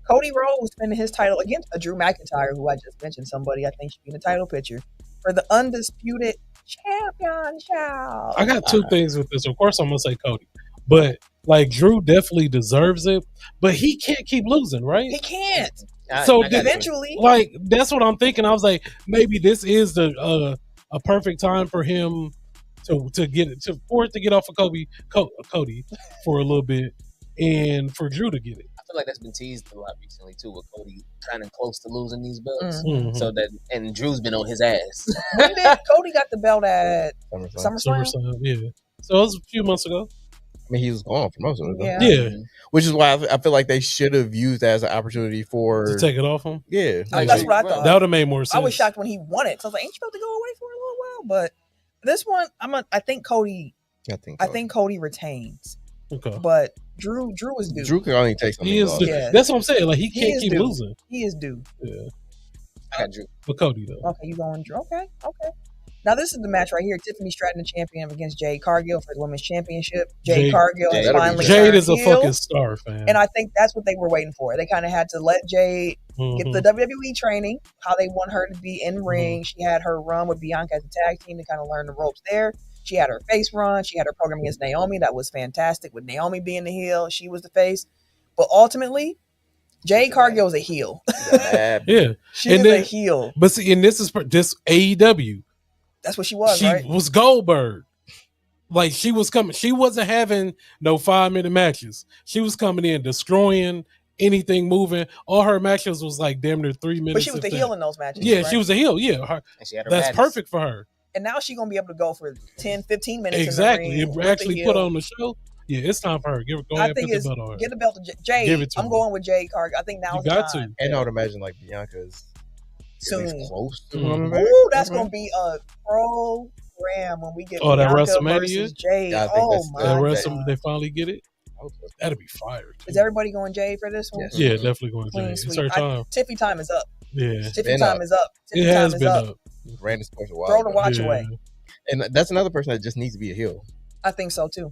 Cody Rhodes defending his title against a Drew McIntyre, who I just mentioned. Somebody I think should be in the title picture for the undisputed championship. I got 2 things with this. Of course, I'm gonna say Cody, but like Drew definitely deserves it, but he can't keep losing, right? He can't. So eventually, like that's what I'm thinking. I was like, maybe this is the a perfect time for him to get it to get off of Cody for a little bit, and for Drew to get it. I feel like that's been teased a lot recently too, with Cody kind of close to losing these belts. Mm-hmm. So that and Drew's been on his ass. When did Cody got the belt at SummerSlam? Yeah. So it was a few months ago. I mean, he was gone for most of it. Yeah. Which is why I feel like they should have used that as an opportunity to take it off him. Yeah. That's what I thought. That would have made more sense. I was shocked when he won it. So I was like, ain't you supposed to go away for a little while? But this one, I think Cody retains. Okay. But Drew is due. Drew can only take something. He is due. Yeah. That's what I'm saying. Like he can't keep losing. He is due. Yeah. I got Drew. But Cody though. Okay, you going Drew? Okay. Now this is the match right here. Tiffany Stratton, the champion, against Jade Cargill for the women's championship. Jade- Jade Cargill has Jade- finally Jade turned is a heel, fucking star, fam. and I think that's what they were waiting for. They kind of had to let Jade get the WWE training, how they want her to be in ring. She had her run with Bianca as a tag team to kind of learn the ropes there. She had her face run. She had her program against Naomi. That was fantastic. With Naomi being the heel, she was the face. But ultimately, Jade Cargill is a heel. Yeah. She is a heel. But see, and this AEW. That's what she was, She right? was Goldberg. Like she was coming. She wasn't having no 5-minute matches. She was coming in, destroying anything moving. All her matches was like damn near 3 minutes. But she was the heel in those matches. Yeah, right? she was a heel. Yeah. And she had her That's badges. perfect for her. And now she's going to be able to go for 10, 15 minutes. Exactly. In the ring If with actually the put heel. on the show. Yeah, it's time for her. Go I ahead and think put it's the belt on her. get the belt to Jade. Give it to I'm her. going with Jade Cargill. I think now's the got time. And I would imagine like Bianca's at least Soon. close to Mhm. woman back. Ooh, that's going to be a program when we get Oh, that Bianca WrestleMania? versus Jade. Yeah, I think Oh, that's- my That that- God. wrestle, they finally get it. That'd be fire. Too. Is everybody going Jade for this one? Yes. Yeah, definitely going to Clean Jade. It's sweep. her time. Tiffy time is up. Yeah, Tiffy been time up. is up. it Tiffy has time is been up. up. Ran this course a while Throw the ago. watch Yeah. away. And that's another person that just needs to be a heel. I think so too.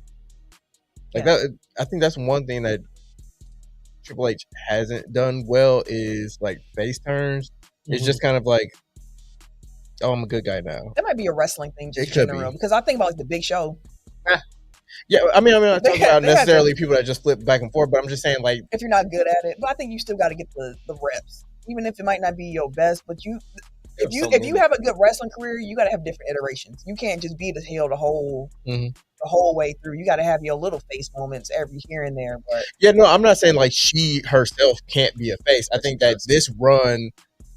Like Yeah. that, I think that's one thing that Triple H hasn't done well is like face turns. It's Mhm. just kind of like, oh, I'm a good guy now. That might be a wrestling thing just It could in be. general. Because I think about like the Big Show. Yeah, I mean, I'm not They talking had- about they had necessarily people that just flip back and forth, but I'm just saying like, If you're not good at it, but I think you still got to get the reps, even if it might not be your best. But if you have a good wrestling career, you got to have different iterations. You can't just be the heel the whole way through. You got to have your little face moments every here and there. But yeah, no, I'm not saying like she herself can't be a face. I think that this run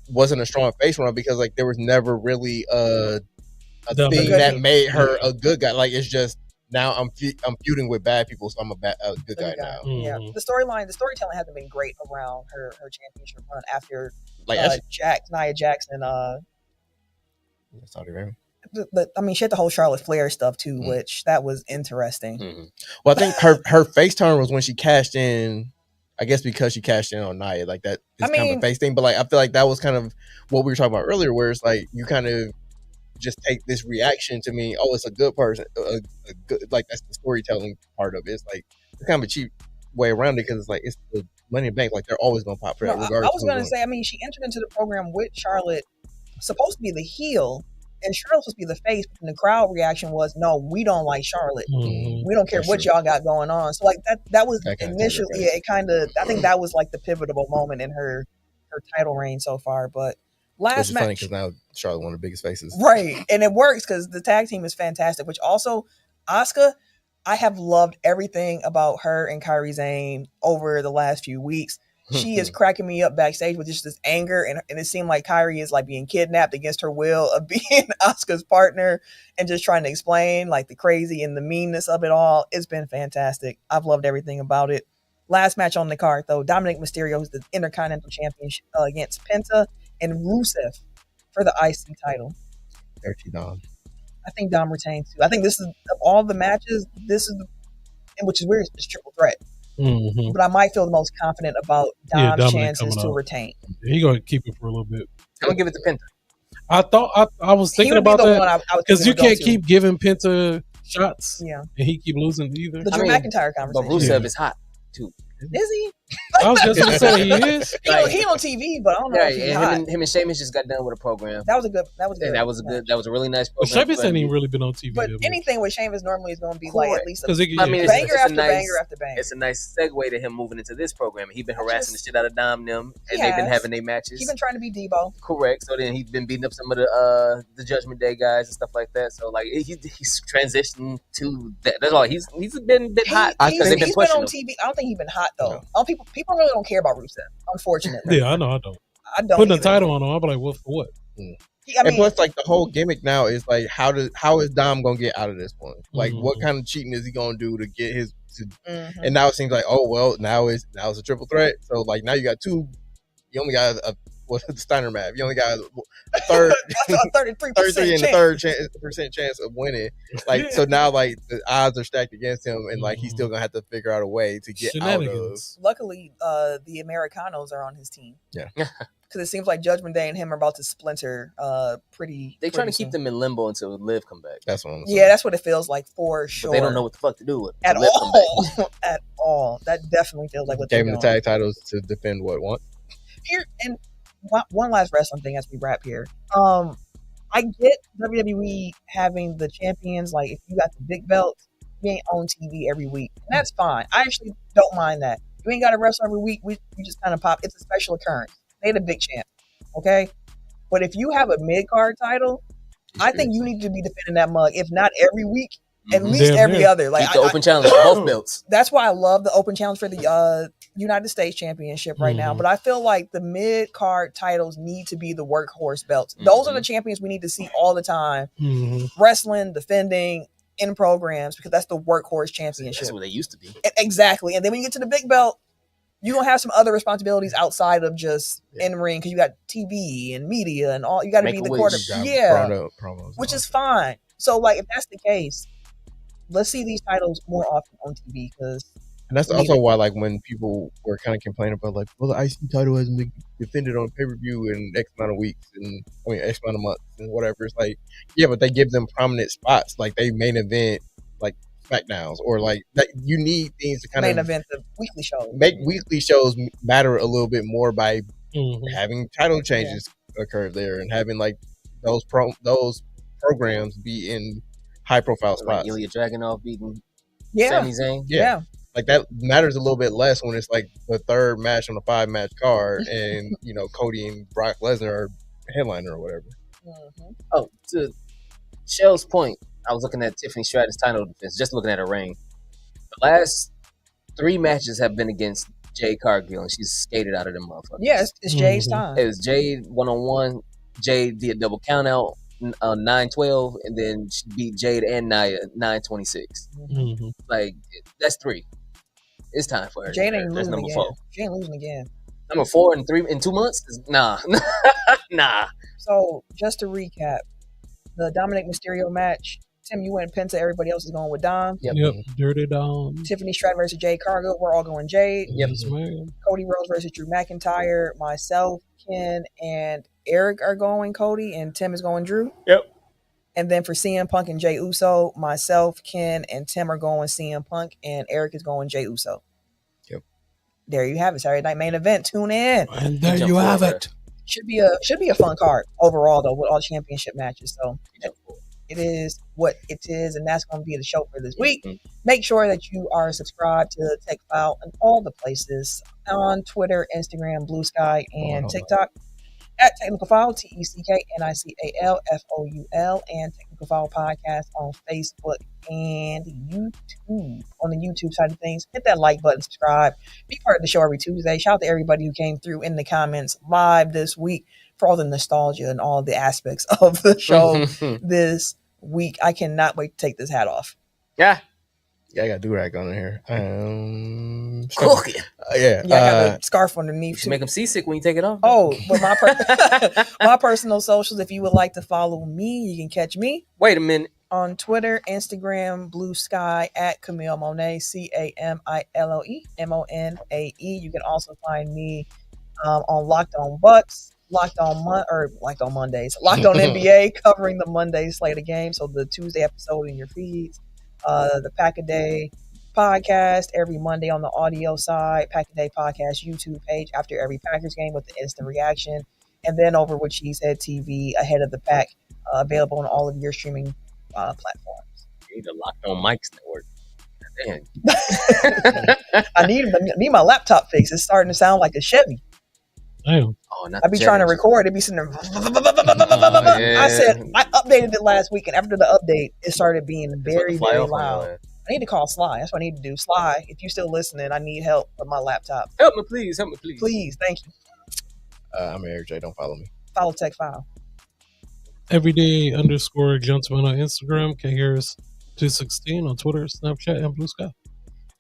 wasn't a strong face run because like there was never really a The thing good that thing. made her a good guy. Like it's just now I'm feuding with bad people, so I'm a good guy now. Yeah, Mhm. the storytelling hasn't been great around her championship run after Like Nia Jackson. Saudi Arabia. I mean, she had the whole Charlotte Flair stuff too, which that was interesting. Well, I think her face turn was when she cashed in. I guess because she cashed in on Nia, like that is kind of a face thing. But like I feel like that was kind of what we were talking about earlier, where it's like you kind of just take this reaction to me. Oh, it's a good person. A good, like that's the storytelling part of it. It's like it's kind of a cheap way around it because it's like it's the Money in the Bank. Like they're always gonna pop for that. No, I Regardless. was going to say, I mean, she entered into the program with Charlotte, supposed to be the heel, and Charlotte was supposed to be the face. And the crowd reaction was, no, we don't like Charlotte. Mhm. We don't care That's what true. y'all got going on. So like that was That kinda initially, turned her yeah, it kind of. I think that was like the pivotal moment in her title reign so far. But Which last is funny match, because now Charlotte one of the biggest faces. right, and it works because the tag team is fantastic. Which also, Asuka, I have loved everything about her and Kairi Sane over the last few weeks. She is cracking me up backstage with just this anger, and it seemed like Kairi is like being kidnapped against her will of being Asuka's partner and just trying to explain like the crazy and the meanness of it all. It's been fantastic. I've loved everything about it. Last match on the card though, Dominic Mysterio is the Intercontinental Champion against Penta and Rusev for the IC title. Dirty Dom. I think Dom retains too. I think this is of all the matches, this is which is weird, it's triple threat. Mhm. But I might feel the most confident about Yeah, Dom's Dominic chances coming to out. retain. He gonna keep it for a little bit. I'm gonna give it to Penta. I thought I was He thinking would be about the one that I would because you think it would can't go to. keep giving Penta shots Yeah, and he keep losing either. the I Drew mean, McIntyre But conversation. Rusev is hot too. Is he? I was just gonna say he is. He on TV, but I don't know Yeah, if he's and hot. him and Sheamus just got done with a program. That was a good. That was good. And that was a really nice But program. Sheamus ain't even really been on TV. But that much. anything with Sheamus normally is going to be like at least a Because I mean, it's banger a after nice- banger after banger. It's a nice segue to him moving into this program. He's been harassing the shit out of Dom them, and He they've been has. having their matches. He's been trying to be Debo. Correct. So then he's been beating up some of the Judgment Day guys and stuff like that. So like he's transitioned to that. That's all. He's been a bit hot He's because they've been been pushing on him. TV. I don't think he's been hot though. People really don't care about Rusev. Unfortunately, Yeah, I know. I don't. I don't. Putting a either. title on him, I'm like, what for what? I And mean, plus, like the whole gimmick now is like, how is Dom gonna get out of this one? Like, what Mhm. kind of cheating is he gonna do to get his? mhm. And now it seems like, oh well, now it's a triple threat. So like now you got two. You only got the Steiner math. You only got a third, A 33% 33 and the chance. percent chance of winning. Like so now, like the odds are stacked against him, and like he's still gonna have to figure out a way to get out of. Shenanigans. Luckily, the Americanos are on his team. Yeah. Because it seems like Judgment Day and him are about to splinter pretty. They trying to soon. keep them in limbo until Liv come back. That's what I'm saying. Yeah, that's what it feels like for sure. But they don't know what the fuck to do with it. at Liv come back. all. At all. That definitely feels like what Gave they're him the doing. tag titles to defend what one. Here and one last wrestling thing as we wrap here. I get WWE having the champions. Like if you got the big belts, you ain't on TV every week, and that's fine. I actually don't mind that. You ain't got to wrestle every week. We just kind of pop. It's a special occurrence. They the big champ, okay? But if you have a mid card title, I think you need to be defending that mug. If not every week, at least Damn every near. other. Like Keep the open challenge for both belts. that's why I love the open challenge for the United States Championship right now. Mhm. But I feel like the mid card titles need to be the workhorse belts. Those are the champions we need to see all the time, wrestling, defending in programs, because that's the workhorse championship. That's what they used to be. Exactly. And then when you get to the big belt, you're gonna have some other responsibilities outside of just in ring, because you got TV and media and all. You got to be the quarter, Promos which is fine. So like, if that's the case, let's see these titles more often on TV, because and that's also why, like, when people were kind of complaining about, like, well, the IC title hasn't been defended on pay-per-view in X amount of weeks and X amount of months and whatever. It's like, yeah, but they give them prominent spots, like they main event, like SmackDowns, or like that. You need things to kind main of event, the weekly show, make weekly shows matter a little bit more by having title changes occur there and having like those programs be in high-profile spots. Like Ilya Dragunov beating yeah, Sami Zayn. yeah. Like that matters a little bit less when it's like the third match on a 5-match card and Cody and Brock Lesnar are headliner or whatever. Oh, to Shell's point, I was looking at Tiffany Stratton's title defense, just looking at her reign. The last 3 matches have been against Jade Cargill, and she's skated out of them motherfuckers. Yeah, it's Jade's time. It was Jade 1-on-1. Jade did double count out 9-12, and then she beat Jade and Nia 9-26. Like, that's 3. It's time for her. Jade ain't That's losing number again. 4. She ain't losing again. Number 4 in 2 months? Nah. Nah. So just to recap, the Dominic Mysterio match. Tim, you went Penta. Everybody else is going with Dom. Yep. Dirty Dom. Tiffany Stratton versus Jade Cargill. We're all going Jade. Yep. Yes, man. Cody Rhodes versus Drew McIntyre. Myself, Ken, and Eric are going Cody, and Tim is going Drew. Yep. And then for CM Punk and Jey Uso, myself, Ken, and Tim are going CM Punk, and Eric is going Jey Uso. Yep. There you have it. Saturday Night Main Event. Tune in. And there you have it. Should be a fun card overall, though, with all championship matches. So it is what it is, and that's going to be the show for this week. Make sure that you are subscribed to Tech File and all the places on Twitter, Instagram, Blue Sky, and TikTok at Technical File, TECKNICALFOUL, and Technical File Podcast on Facebook and YouTube. On the YouTube side of things, hit that like button, subscribe, be part of the show every Tuesday. Shout out to everybody who came through in the comments live this week for all the nostalgia and all the aspects of the show this week. I cannot wait to take this hat off. Yeah. Yeah, I got do-rag on here. Cooking. Yeah. I got a scarf underneath. You should make them seasick when you take it off. Oh, but my personal socials, if you would like to follow me, you can catch me. Wait a minute. On Twitter, Instagram, Blue Sky at Camille Monet, CAMILOE MONAE. You can also find me on Locked On Bucks, Locked On Mondays, Locked On NBA, covering the Monday slate of games. So the Tuesday episode in your feeds, the Pack a Day podcast every Monday on the audio side, Pack a Day podcast YouTube page after every Packers game with the instant reaction, and then over with Cheesehead TV ahead of the pack, available on all of your streaming platforms. You need a Locked On Mike's network. I need my laptop fixed. It's starting to sound like a Chevy. Damn. Oh, not I be trying to record. It be sitting there. yeah. I said I updated it last week, and after the update, it started being very, very loud. I need to call Sly. That's what I need to do. Sly, if you're still listening, I need help with my laptop. Help me, please. Help me, please. Please, thank you. I'm Eric J. Don't follow me. Follow Tech File. Everyday_gentleman on Instagram. K Harris 216 on Twitter, Snapchat, and Blue Sky.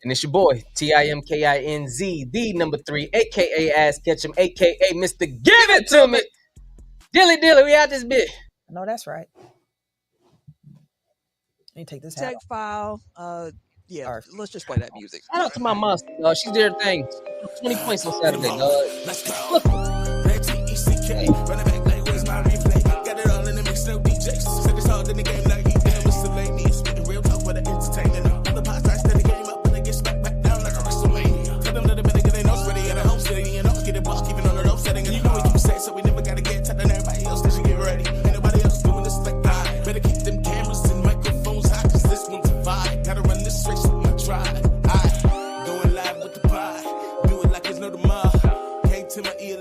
And it's your boy, TIMKINZ, the number 3, aka Ass Ketchum, aka Mr. Give It To Me. Dilly, we out this bitch. I know that's right. Let me take this hat Tech file. Yeah, Or- let's just play that music. Shout out to my monster, dog. She did her thing. 20 points on Saturday, dog. Let's go. Red TECK. Running back like where's my replay? Got it all in the mix, no DJs. Said it's hard in the game like you damn miscellaneous. Spitting real talk for the entertainment. All the pots I stand the game up and they get smacked back down like a WrestleMania. Tell them that better get their nose ready at a home city. You know, get it block even on the road setting. And you know what you say, so we never gotta get tight on everybody else. They should get ready. Ain't nobody else doing this like I. Better keep them cameras and microphones hot, cause this one's a vibe. Gotta run this race with my tribe. I going live with the pie. Do it like it's no tomorrow. Came to my ear